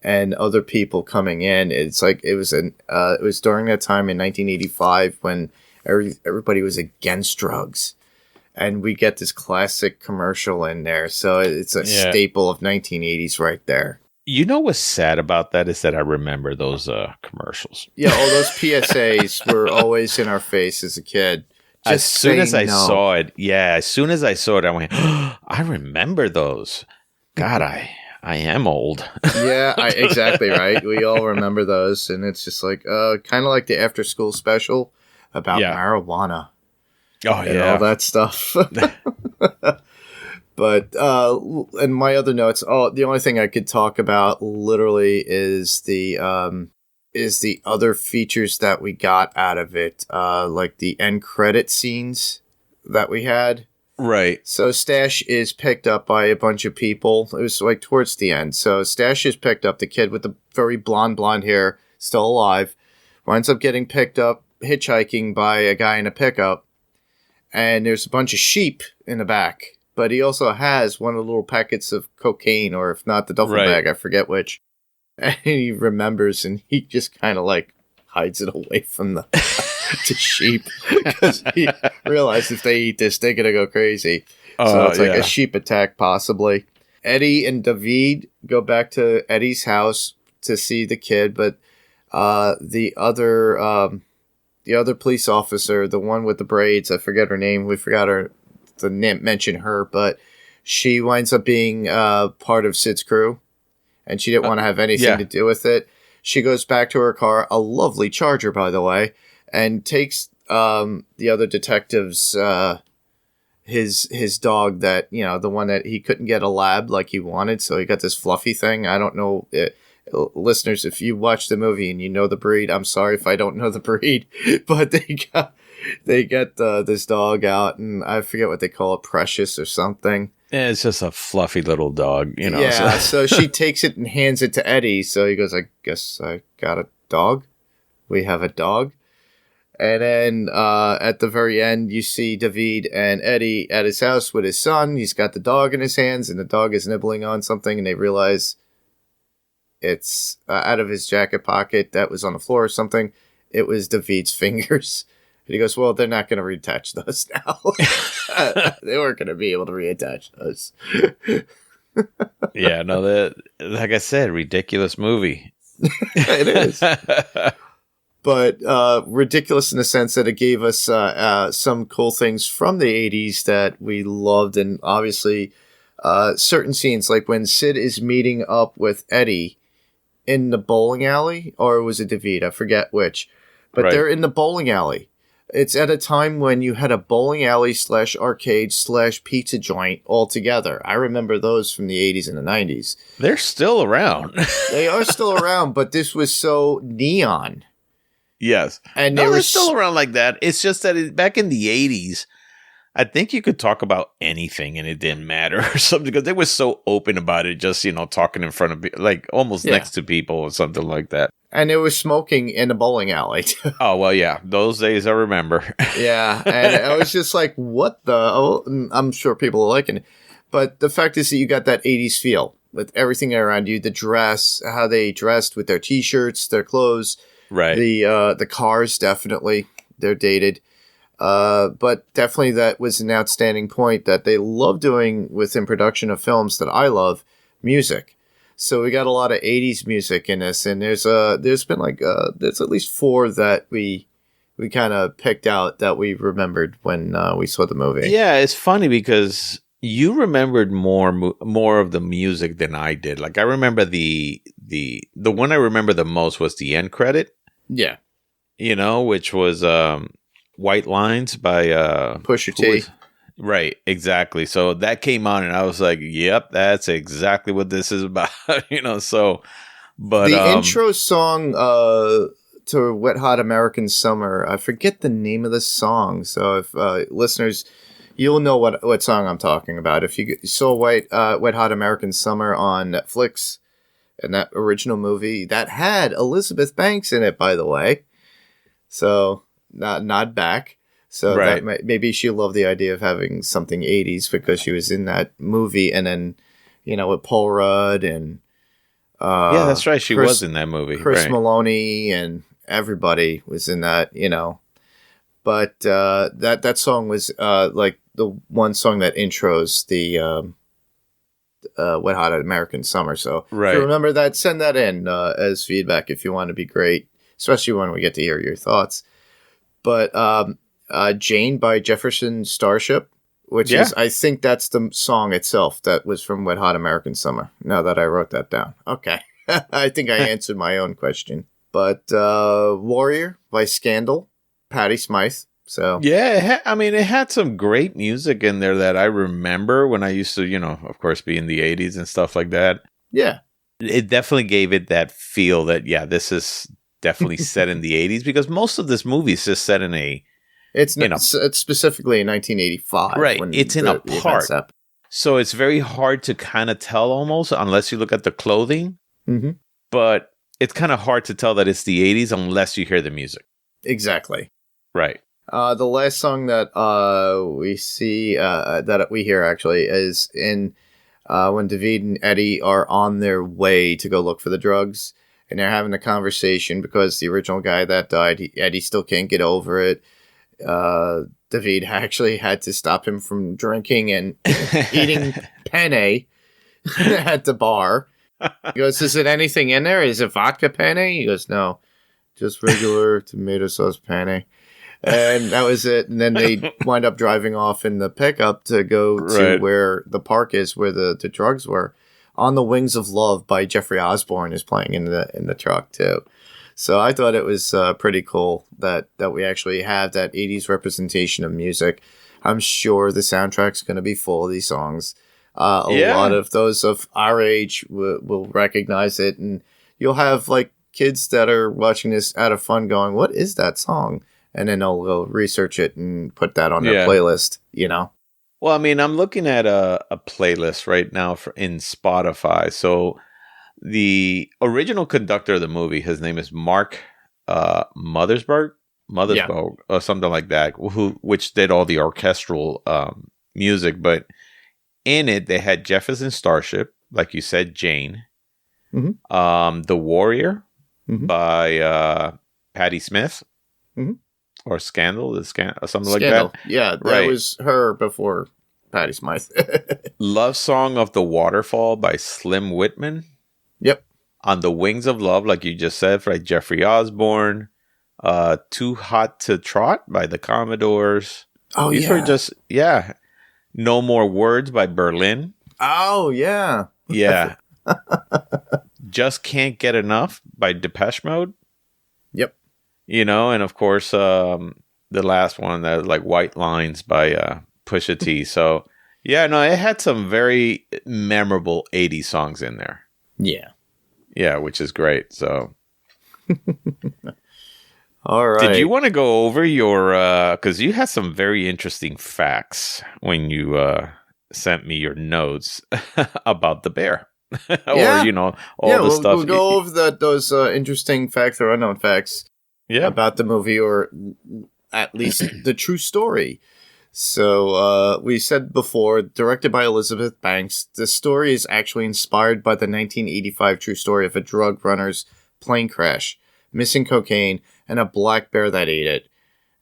and other people coming in. It's like it was during that time in 1985 when everybody was against drugs, and we get this classic commercial in there. So it's a staple of 1980s right there. You know what's sad about that is that I remember those commercials. Yeah, all those PSAs were always in our face as a kid. As soon as I saw it, I went, oh, I remember those. God, I am old. Yeah, exactly right. We all remember those, and it's just like kind of like the after school special about marijuana. Oh, and all that stuff. But and my other notes, the only thing I could talk about literally is the other features that we got out of it, like the end credit scenes that we had. Right. So Stash is picked up by a bunch of people. It was like towards the end. So Stash is picked up, the kid with the very blonde hair, still alive, winds up getting picked up hitchhiking by a guy in a pickup, and there's a bunch of sheep in the back, but he also has one of the little packets of cocaine, or if not the duffel bag, I forget which, and he remembers, and he just kind of like hides it away from the sheep because he realized if they eat this they're gonna go crazy. So it's like a sheep attack possibly. Eddie and David go back to Eddie's house to see the kid, but the other police officer, the one with the braids, I forget her name. We forgot to mention her, but she winds up being part of Sid's crew, and she didn't want to have anything to do with it. she goes back to her car, a lovely Charger, by the way, and takes the other detective's his dog that, you know, the one that he couldn't get a lab like he wanted, so he got this fluffy thing. I don't know, listeners, if you watch the movie and you know the breed, I'm sorry if I don't know the breed, but they get this dog out, and I forget what they call it, Precious or something. Yeah, it's just a fluffy little dog, you know. Yeah, so she takes it and hands it to Eddie, so he goes, I guess I got a dog. We have a dog. And then at the very end, you see David and Eddie at his house with his son. He's got the dog in his hands, and the dog is nibbling on something, and they realize it's out of his jacket pocket that was on the floor or something. It was David's fingers. And he goes, well, they're not going to reattach those now. They weren't going to be able to reattach those. Yeah, no, like I said, ridiculous movie. It is. But ridiculous in the sense that it gave us some cool things from the 80s that we loved. And obviously, certain scenes, like when Sid is meeting up with Eddie in the bowling alley, or was it David? I forget which. But Right. They're in the bowling alley. It's at a time when you had a bowling alley / arcade / pizza joint all together. I remember those from the 80s and the 90s. They're still around. They are still around, but this was so neon. Yes. And No, they were they're still around like that. It's just that back in the 80s, I think you could talk about anything and it didn't matter or something, because they were so open about it, just, you know, talking in front of, like, almost next to people or something like that. And they were smoking in the bowling alley. Oh, well, yeah. Those days I remember. Yeah. And I was just like, what the? Oh, I'm sure people are liking it. But the fact is that you got that 80s feel with everything around you, the dress, how they dressed with their T-shirts, their clothes. Right. The cars, definitely, they're dated. But definitely that was an outstanding point that they love doing within production of films that I love, music. So we got a lot of 80s music in this, and there's been like there's at least 4 that we kind of picked out that we remembered when we saw the movie. Yeah, it's funny because you remembered more of the music than I did. Like, I remember the one I remember the most was the end credit. Yeah. You know, which was White Lines by Pusha T. Right, exactly. So that came on and I was like, yep, that's exactly what this is about. You know, so but the intro song to Wet Hot American Summer, I forget the name of the song. So if listeners, you'll know what song I'm talking about. If you saw Wet Hot American Summer on Netflix, and that original movie that had Elizabeth Banks in it, by the way. So nod back. So right. That maybe she loved the idea of having something 80s because she was in that movie, and then, you know, with Paul Rudd and yeah, that's right. She was in that movie. Chris right. Maloney and everybody was in that, you know. But that song was like the one song that intros the Wet Hot American Summer. So right. If you remember that, send that in as feedback if you want to be great, especially when we get to hear your thoughts. But Jane by Jefferson Starship, which is, I think that's the song itself that was from Wet Hot American Summer, now that I wrote that down. Okay. I think I answered my own question. But Warrior by Scandal, Patti Smythe. So yeah, it had some great music in there that I remember when I used to, you know, of course, be in the 80s and stuff like that. Yeah. It definitely gave it that feel that, yeah, this is definitely set in the 80s, because most of this movie is just set in a... It's specifically in 1985. Right. It's in a park. So it's very hard to kind of tell almost, unless you look at the clothing. Mm-hmm. But it's kind of hard to tell that it's the 80s unless you hear the music. Exactly. Right. The last song that we see, that we hear actually, is in when David and Eddie are on their way to go look for the drugs, and they're having a conversation because the original guy that died, Eddie still can't get over it. David actually had to stop him from drinking and eating penne at the bar. He goes, "Is it anything in there? Is it vodka penne?" He goes, "No, just regular tomato sauce penne." And that was it. And then they wind up driving off in the pickup to go to where the park is, where the drugs were. On the Wings of Love by Jeffrey Osborne is playing in the truck too. So I thought it was pretty cool that we actually have that 80s representation of music. I'm sure the soundtrack's going to be full of these songs. A lot of those of our age will recognize it, and you'll have like kids that are watching this out of fun going, what is that song? And then they'll go research it and put that on their playlist, you know? Well, I mean, I'm looking at a playlist right now in Spotify. So the original conductor of the movie, his name is Mark Mothersbaugh or something like that, which did all the orchestral music. But in it, they had Jefferson Starship, like you said, Jane, The Warrior by Patti Smith, or Scandal, or something like that. Yeah, that was her before Patti Smith. Love Song of the Waterfall by Slim Whitman. Yep. On the Wings of Love, like you just said, by Jeffrey Osborne. Too Hot to Trot by the Commodores. Oh, These were just, No More Words by Berlin. Oh, yeah. Yeah. Just Can't Get Enough by Depeche Mode. Yep. You know, and of course, the last one, that like White Lines by Pusha T. So, yeah, no, it had some very memorable 80s songs in there. Yeah. Yeah, which is great. So, all right. Did you want to go over your, because you had some very interesting facts when you sent me your notes about the bear. Or, you know, all the stuff. We'll go over those interesting facts or unknown facts about the movie, or at least the true story. So we said before, directed by Elizabeth Banks, the story is actually inspired by the 1985 true story of a drug runner's plane crash, missing cocaine, and a black bear that ate it.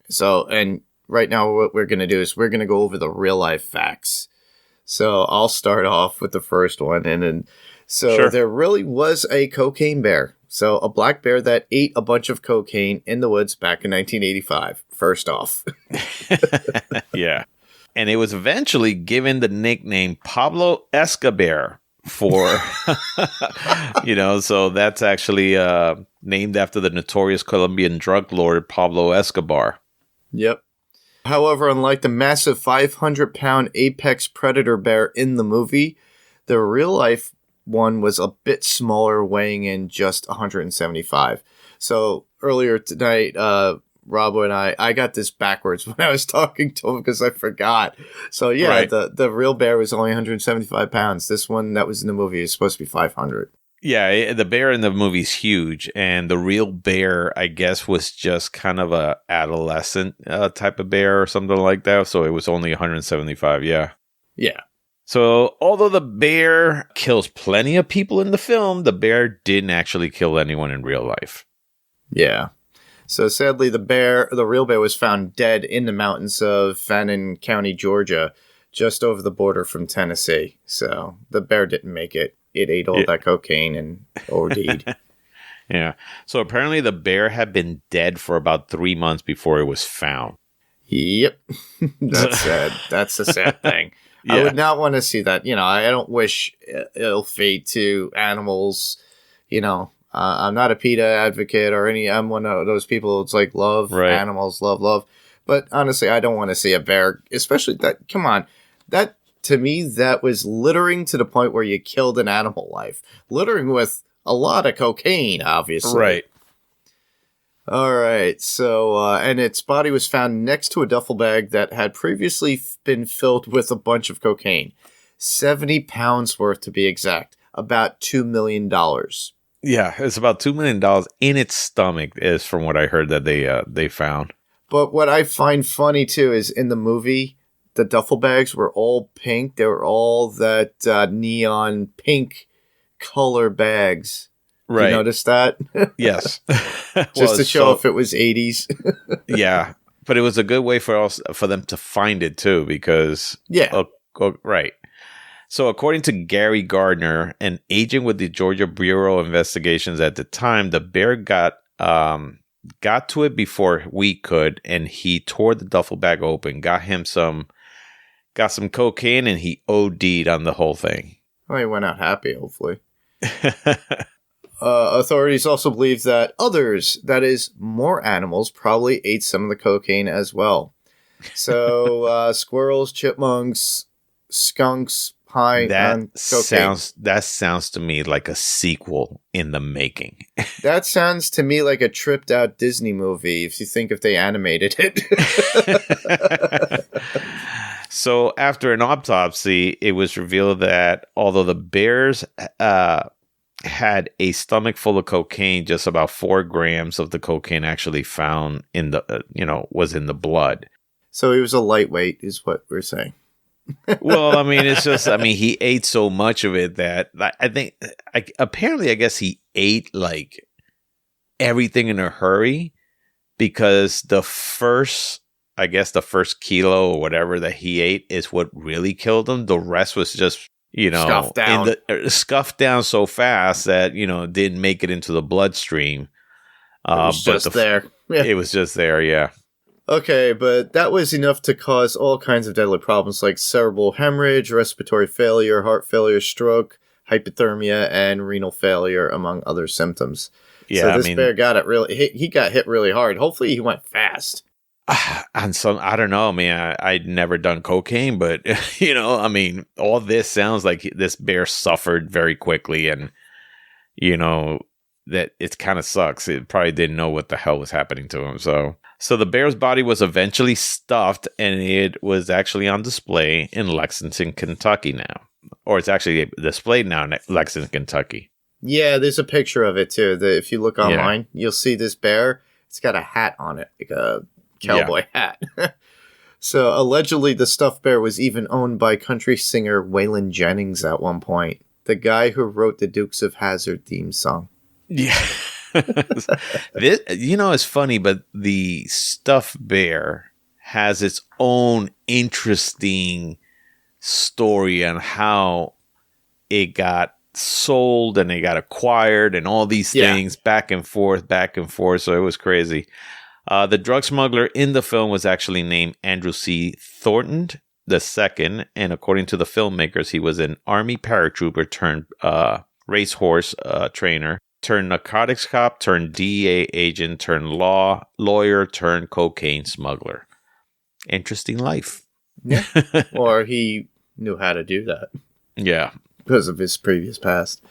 So, and right now what we're going to do is we're going to go over the real life facts. So I'll start off with the first one. There really was a cocaine bear. So a black bear that ate a bunch of cocaine in the woods back in 1985, first off. Yeah. And it was eventually given the nickname Pablo Escobar for, so that's actually named after the notorious Colombian drug lord Pablo Escobar. Yep. However, unlike the massive 500-pound apex predator bear in the movie, the real-life one was a bit smaller, weighing in just 175. So earlier tonight, Robbo and I got this backwards when I was talking to him because I forgot. So the real bear was only 175 pounds. This one that was in the movie is supposed to be 500. Yeah, the bear in the movie is huge, and the real bear, I guess, was just kind of a adolescent type of bear or something like that. So it was only 175. Yeah. Yeah. So although the bear kills plenty of people in the film, the bear didn't actually kill anyone in real life. Yeah. So sadly, the real bear was found dead in the mountains of Fannin County, Georgia, just over the border from Tennessee. So the bear didn't make it. It ate all that cocaine and OD'd. Yeah. So apparently the bear had been dead for about 3 months before it was found. Yep. That's sad. That's a sad thing. Yeah. I would not want to see that. I don't wish ill fate to animals. I'm not a PETA advocate I'm one of those people that's like love animals, love. But honestly, I don't want to see a bear, especially that. Come on. That, to me, that was littering to the point where you killed an animal life. Littering with a lot of cocaine, obviously. Right. All right. So, and its body was found next to a duffel bag that had previously been filled with a bunch of cocaine. 70 pounds worth, to be exact. About $2 million. Yeah, it's about $2 million in its stomach, is from what I heard that they found. But what I find funny, too, is in the movie, the duffel bags were all pink. They were all that neon pink color bags. Right. Did you notice that? Yes. Just to show if it was 80s. Yeah. But it was a good way for them to find it, too, because... Yeah. Right. So according to Gary Gardner, an agent with the Georgia Bureau of Investigations at the time, the bear got to it before we could, and he tore the duffel bag open, got some cocaine, and he OD'd on the whole thing. Well, he went out happy, hopefully. Authorities also believe that others, that is, more animals, probably ate some of the cocaine as well. So, squirrels, chipmunks, skunks, high on cocaine. That sounds to me like a sequel in the making. That sounds to me like a tripped out Disney movie if they animated it. So after an autopsy, it was revealed that although the bears had a stomach full of cocaine, just about 4 grams of the cocaine actually found in the was in the blood. So he was a lightweight, is what we're saying. Well, I mean, it's just, he ate so much of it that I think, apparently, I guess he ate like everything in a hurry, because the first kilo or whatever that he ate is what really killed him. The rest was just, scuffed down so fast that, didn't make it into the bloodstream. It was just there. Yeah. It was just there, yeah. Okay, but that was enough to cause all kinds of deadly problems like cerebral hemorrhage, respiratory failure, heart failure, stroke, hypothermia, and renal failure, among other symptoms. Yeah, so this bear got it he got hit really hard. Hopefully he went fast. And some, I don't know, I'd never done cocaine, but, all this sounds like this bear suffered very quickly, and, that it kind of sucks. It probably didn't know what the hell was happening to him, So the bear's body was eventually stuffed, and it was actually on display in Lexington, Kentucky now. Or it's actually displayed now in Lexington, Kentucky. Yeah, there's a picture of it, too. If you look online, you'll see this bear. It's got a hat on it, like a cowboy hat. So allegedly, the stuffed bear was even owned by country singer Waylon Jennings at one point. The guy who wrote the Dukes of Hazzard theme song. Yeah. It's funny, but the stuffed bear has its own interesting story on how it got sold and it got acquired and all these things back and forth. So it was crazy. The drug smuggler in the film was actually named Andrew C. Thornton II, and according to the filmmakers, he was an Army paratrooper turned racehorse trainer, turned narcotics cop, turned DEA agent, turned lawyer, turned cocaine smuggler. Interesting life. Yeah. Or he knew how to do that. Yeah. Because of his previous past.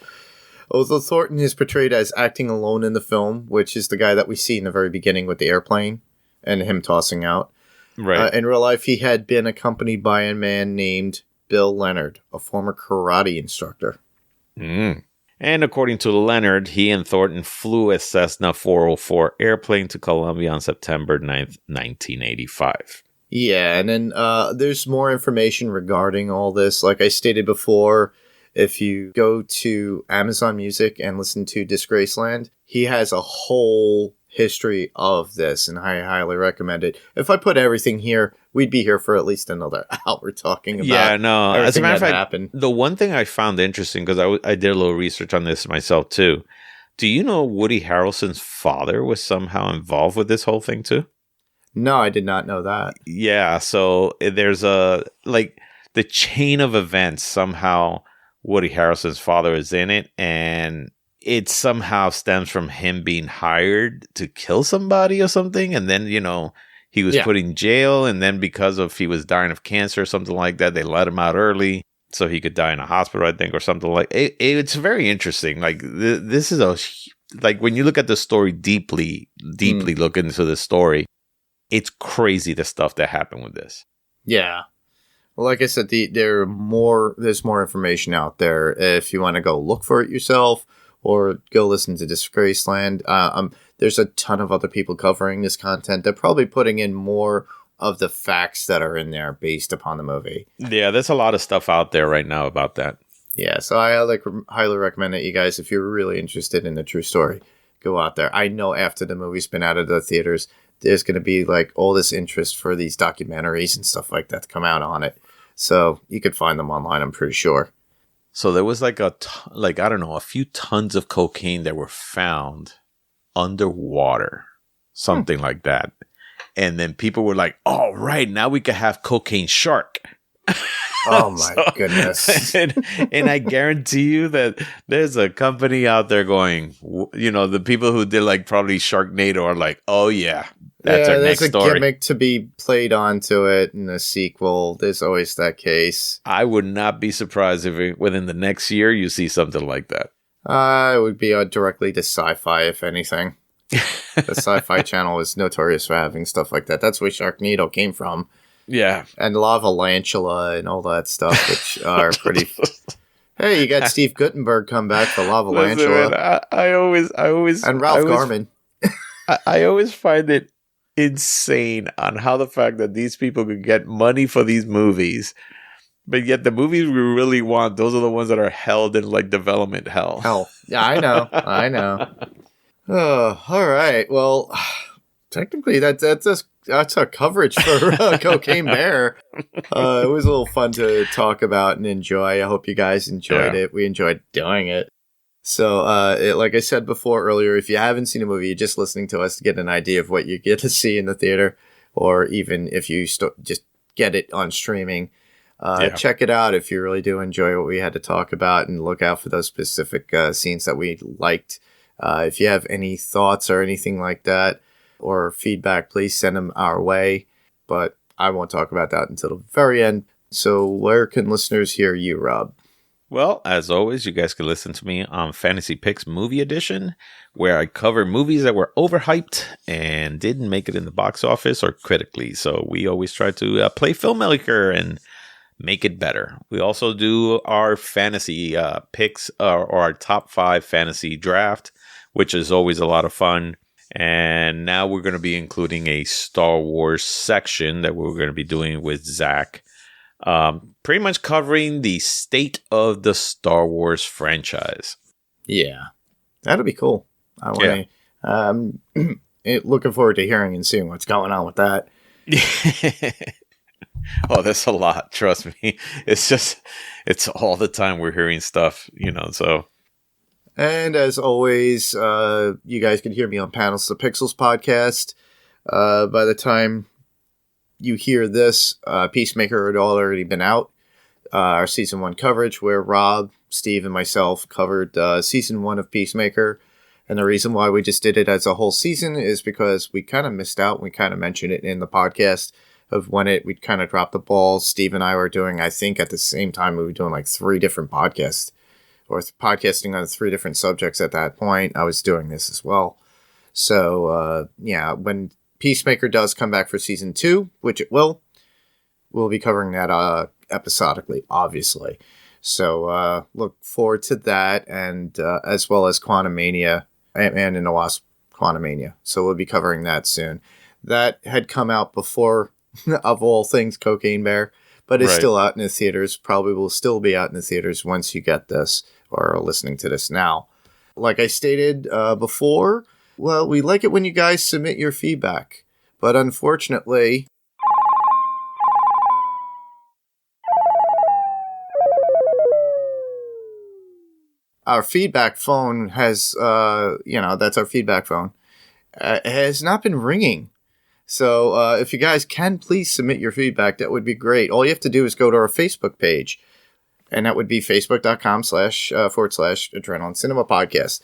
Although Thornton is portrayed as acting alone in the film, which is the guy that we see in the very beginning with the airplane and him tossing out. Right. In real life, he had been accompanied by a man named Bill Leonard, a former karate instructor. Mm. And according to Leonard, he and Thornton flew a Cessna 404 airplane to Colombia on September 9th, 1985. Yeah, and then there's more information regarding all this. Like I stated before, if you go to Amazon Music and listen to Disgraceland, he has a whole history of this, and I highly recommend it. If I put everything here, we'd be here for at least another hour talking about as a matter of fact, happened. The one thing I found interesting, because I did a little research on this myself too, do you know Woody Harrelson's father was somehow involved with this whole thing too? No, I did not know that. Yeah, so there's the chain of events, somehow Woody Harrelson's father is in it, and it somehow stems from him being hired to kill somebody or something, and then, he was put in jail, and then because of he was dying of cancer or something like that, they let him out early so he could die in a hospital, I think, or something like it. It's very interesting. Like, this is when you look at the story deeply look into the story, it's crazy the stuff that happened with this. Yeah. Well, like I said, there's more information out there if you want to go look for it yourself or go listen to Disgraceland. There's a ton of other people covering this content. They're probably putting in more of the facts that are in there based upon the movie. Yeah, there's a lot of stuff out there right now about that. Yeah, so I highly recommend that you guys, if you're really interested in the true story, go out there. I know after the movie's been out of the theaters, there's going to be all this interest for these documentaries and stuff like that to come out on it. So you could find them online, I'm pretty sure. So there was a few tons of cocaine that were found underwater, something like that. And then people were like, "All right, now we could have cocaine shark." Oh my goodness. And I guarantee you that there's a company out there going, the people who did like probably Sharknado are like, oh yeah, that's our next story. There's a gimmick to be played onto it in a sequel. There's always that case. I would not be surprised if within the next year you see something like that. It would be directly to Sci-Fi, if anything. The Sci-Fi Channel is notorious for having stuff like that. That's where Sharknado came from. Yeah. And Lavalantula and all that stuff, which are pretty... Hey, you got Steve Guttenberg come back for Lavalantula. Listen, I always... And Ralph Garman. I always find it insane on how the fact that these people could get money for these movies, but yet the movies we really want, those are the ones that are held in like development hell. Yeah, I know. Oh, all right. Well, technically that's our coverage for Cocaine Bear. It was a little fun to talk about and enjoy. I hope you guys enjoyed it. We enjoyed doing it. So, like I said before earlier, if you haven't seen a movie, you're just listening to us to get an idea of what you get to see in the theater, or even if you just get it on streaming. Check it out if you really do enjoy what we had to talk about, and look out for those specific scenes that we liked. If you have any thoughts or anything like that, or feedback, please send them our way. But I won't talk about that until the very end. So where can listeners hear you, Rob? Well, as always, you guys can listen to me on Fantasy Picks Movie Edition, where I cover movies that were overhyped and didn't make it in the box office or critically. So we always try to play filmmaker and make it better. We also do our fantasy picks or our top 5 fantasy draft, which is always a lot of fun. And now we're going to be including a Star Wars section that we're going to be doing with Zach. Pretty much covering the state of the Star Wars franchise. Yeah, that'll be cool. I want to. Looking forward to hearing and seeing what's going on with that. Oh, there's a lot. Trust me. It's all the time we're hearing stuff, so. And as always, you guys can hear me on Panels to Pixels podcast. By the time you hear this, Peacemaker had already been out. Our season 1 coverage, where Rob, Steve, and myself covered season 1 of Peacemaker. And the reason why we just did it as a whole season is because we kind of missed out. We kind of mentioned it in the podcast of when we kind of dropped the ball. Steve and I were doing, I think at the same time, we were doing like 3 different podcasts, or podcasting on 3 different subjects at that point. I was doing this as well. So, when Peacemaker does come back for season 2, which it will, we'll be covering that episodically, obviously. So look forward to that, and as well as Quantumania, Ant-Man and the Wasp Quantumania. So we'll be covering that soon. That had come out before, of all things, Cocaine Bear, but it's still out in the theaters. Probably will still be out in the theaters once you get this or are listening to this now. Like I stated before, well, we like it when you guys submit your feedback, but unfortunately, our feedback phone has, that's our feedback phone, has not been ringing. So if you guys can please submit your feedback, that would be great. All you have to do is go to our Facebook page, and that would be facebook.com//AdrenalineCinemaPodcast.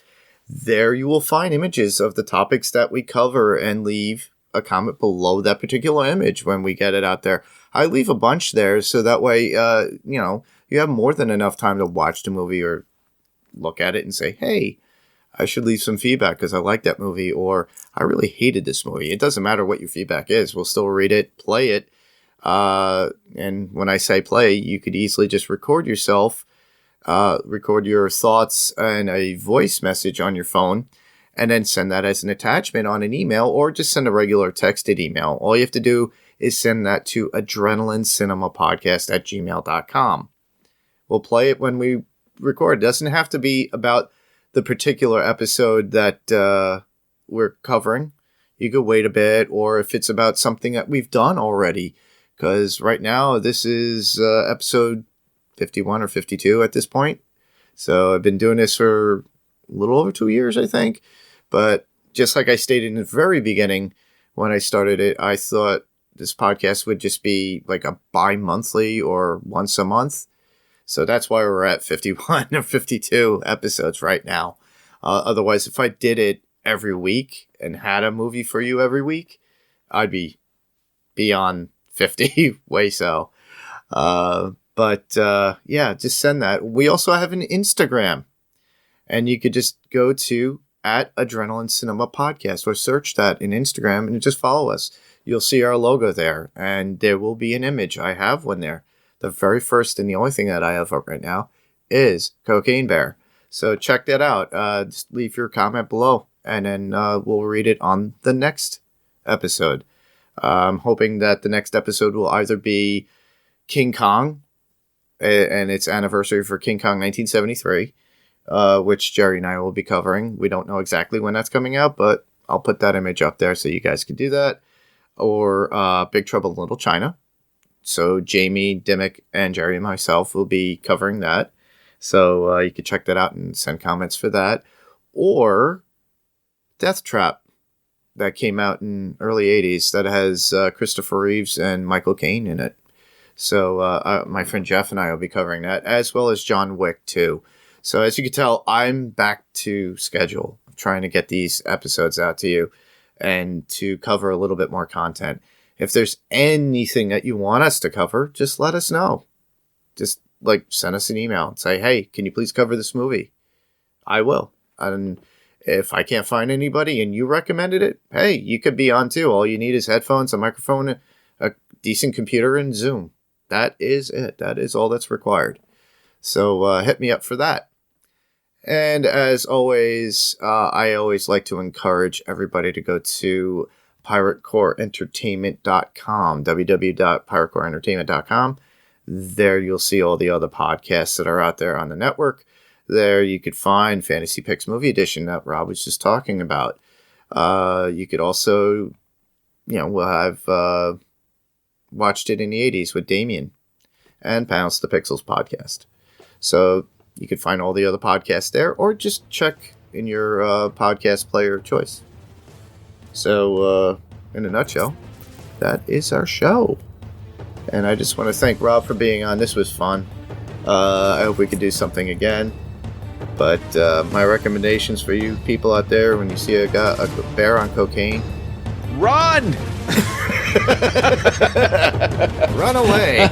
There you will find images of the topics that we cover, and leave a comment below that particular image when we get it out there. I leave a bunch there, so that way, you have more than enough time to watch the movie or look at it and say, hey, I should leave some feedback because I like that movie, or I really hated this movie. It doesn't matter what your feedback is. We'll still read it, play it. And when I say play, you could easily just record yourself, record your thoughts and a voice message on your phone, and then send that as an attachment on an email, or just send a regular texted email. All you have to do is send that to AdrenalineCinemaPodcast@gmail.com. We'll play it when we record. It doesn't have to be about the particular episode that we're covering. You could wait a bit, or if it's about something that we've done already, because right now this is episode 51 or 52 at this point. So I've been doing this for a little over 2 years, I think. But just like I stated in the very beginning when I started it, I thought this podcast would just be like a bi-monthly or once a month. So that's why we're at 51 or 52 episodes right now. Otherwise, if I did it every week and had a movie for you every week, I'd be beyond 50, way so. But just send that. We also have an Instagram, and you could just go to @AdrenalineCinemaPodcast or search that in Instagram and just follow us. You'll see our logo there, and there will be an image. I have one there. The very first and the only thing that I have up right now is Cocaine Bear. So check that out. Just leave your comment below, and then we'll read it on the next episode. I'm hoping that the next episode will either be King Kong and its anniversary for King Kong 1973, which Jerry and I will be covering. We don't know exactly when that's coming out, but I'll put that image up there so you guys can do that. Or Big Trouble in Little China. So Jamie, Dimmick, and Jerry and myself will be covering that. So you can check that out and send comments for that. Or Death Trap, that came out in early 80s, that has Christopher Reeves and Michael Caine in it. So my friend Jeff and I will be covering that, as well as John Wick 2. So as you can tell, I'm back to schedule, trying to get these episodes out to you and to cover a little bit more content. If there's anything that you want us to cover, just let us know. Just send us an email and say, hey, can you please cover this movie? I will. And if I can't find anybody and you recommended it, hey, you could be on too. All you need is headphones, a microphone, a decent computer, and Zoom. That is it. That is all that's required. So hit me up for that. And as always, I always like to encourage everybody to go to PirateCoreEntertainment.com, www.piratecoreentertainment.com. There you'll see all the other podcasts that are out there on the network. There you could find Fantasy Picks Movie Edition that Rob was just talking about. You could also, we'll have Watched It in the 80s with Damien and Panels to the Pixels podcast. So you can find all the other podcasts there, or just check in your podcast player of choice. So, in a nutshell, that is our show. And I just want to thank Rob for being on. This was fun. I hope we could do something again. But my recommendations for you people out there, when you see a bear on cocaine, run! Run away.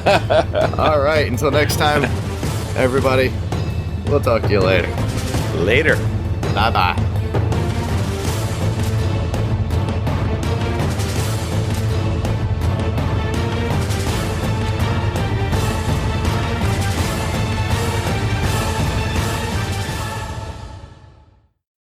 All right, until next time, everybody, we'll talk to you later. Later. Bye-bye.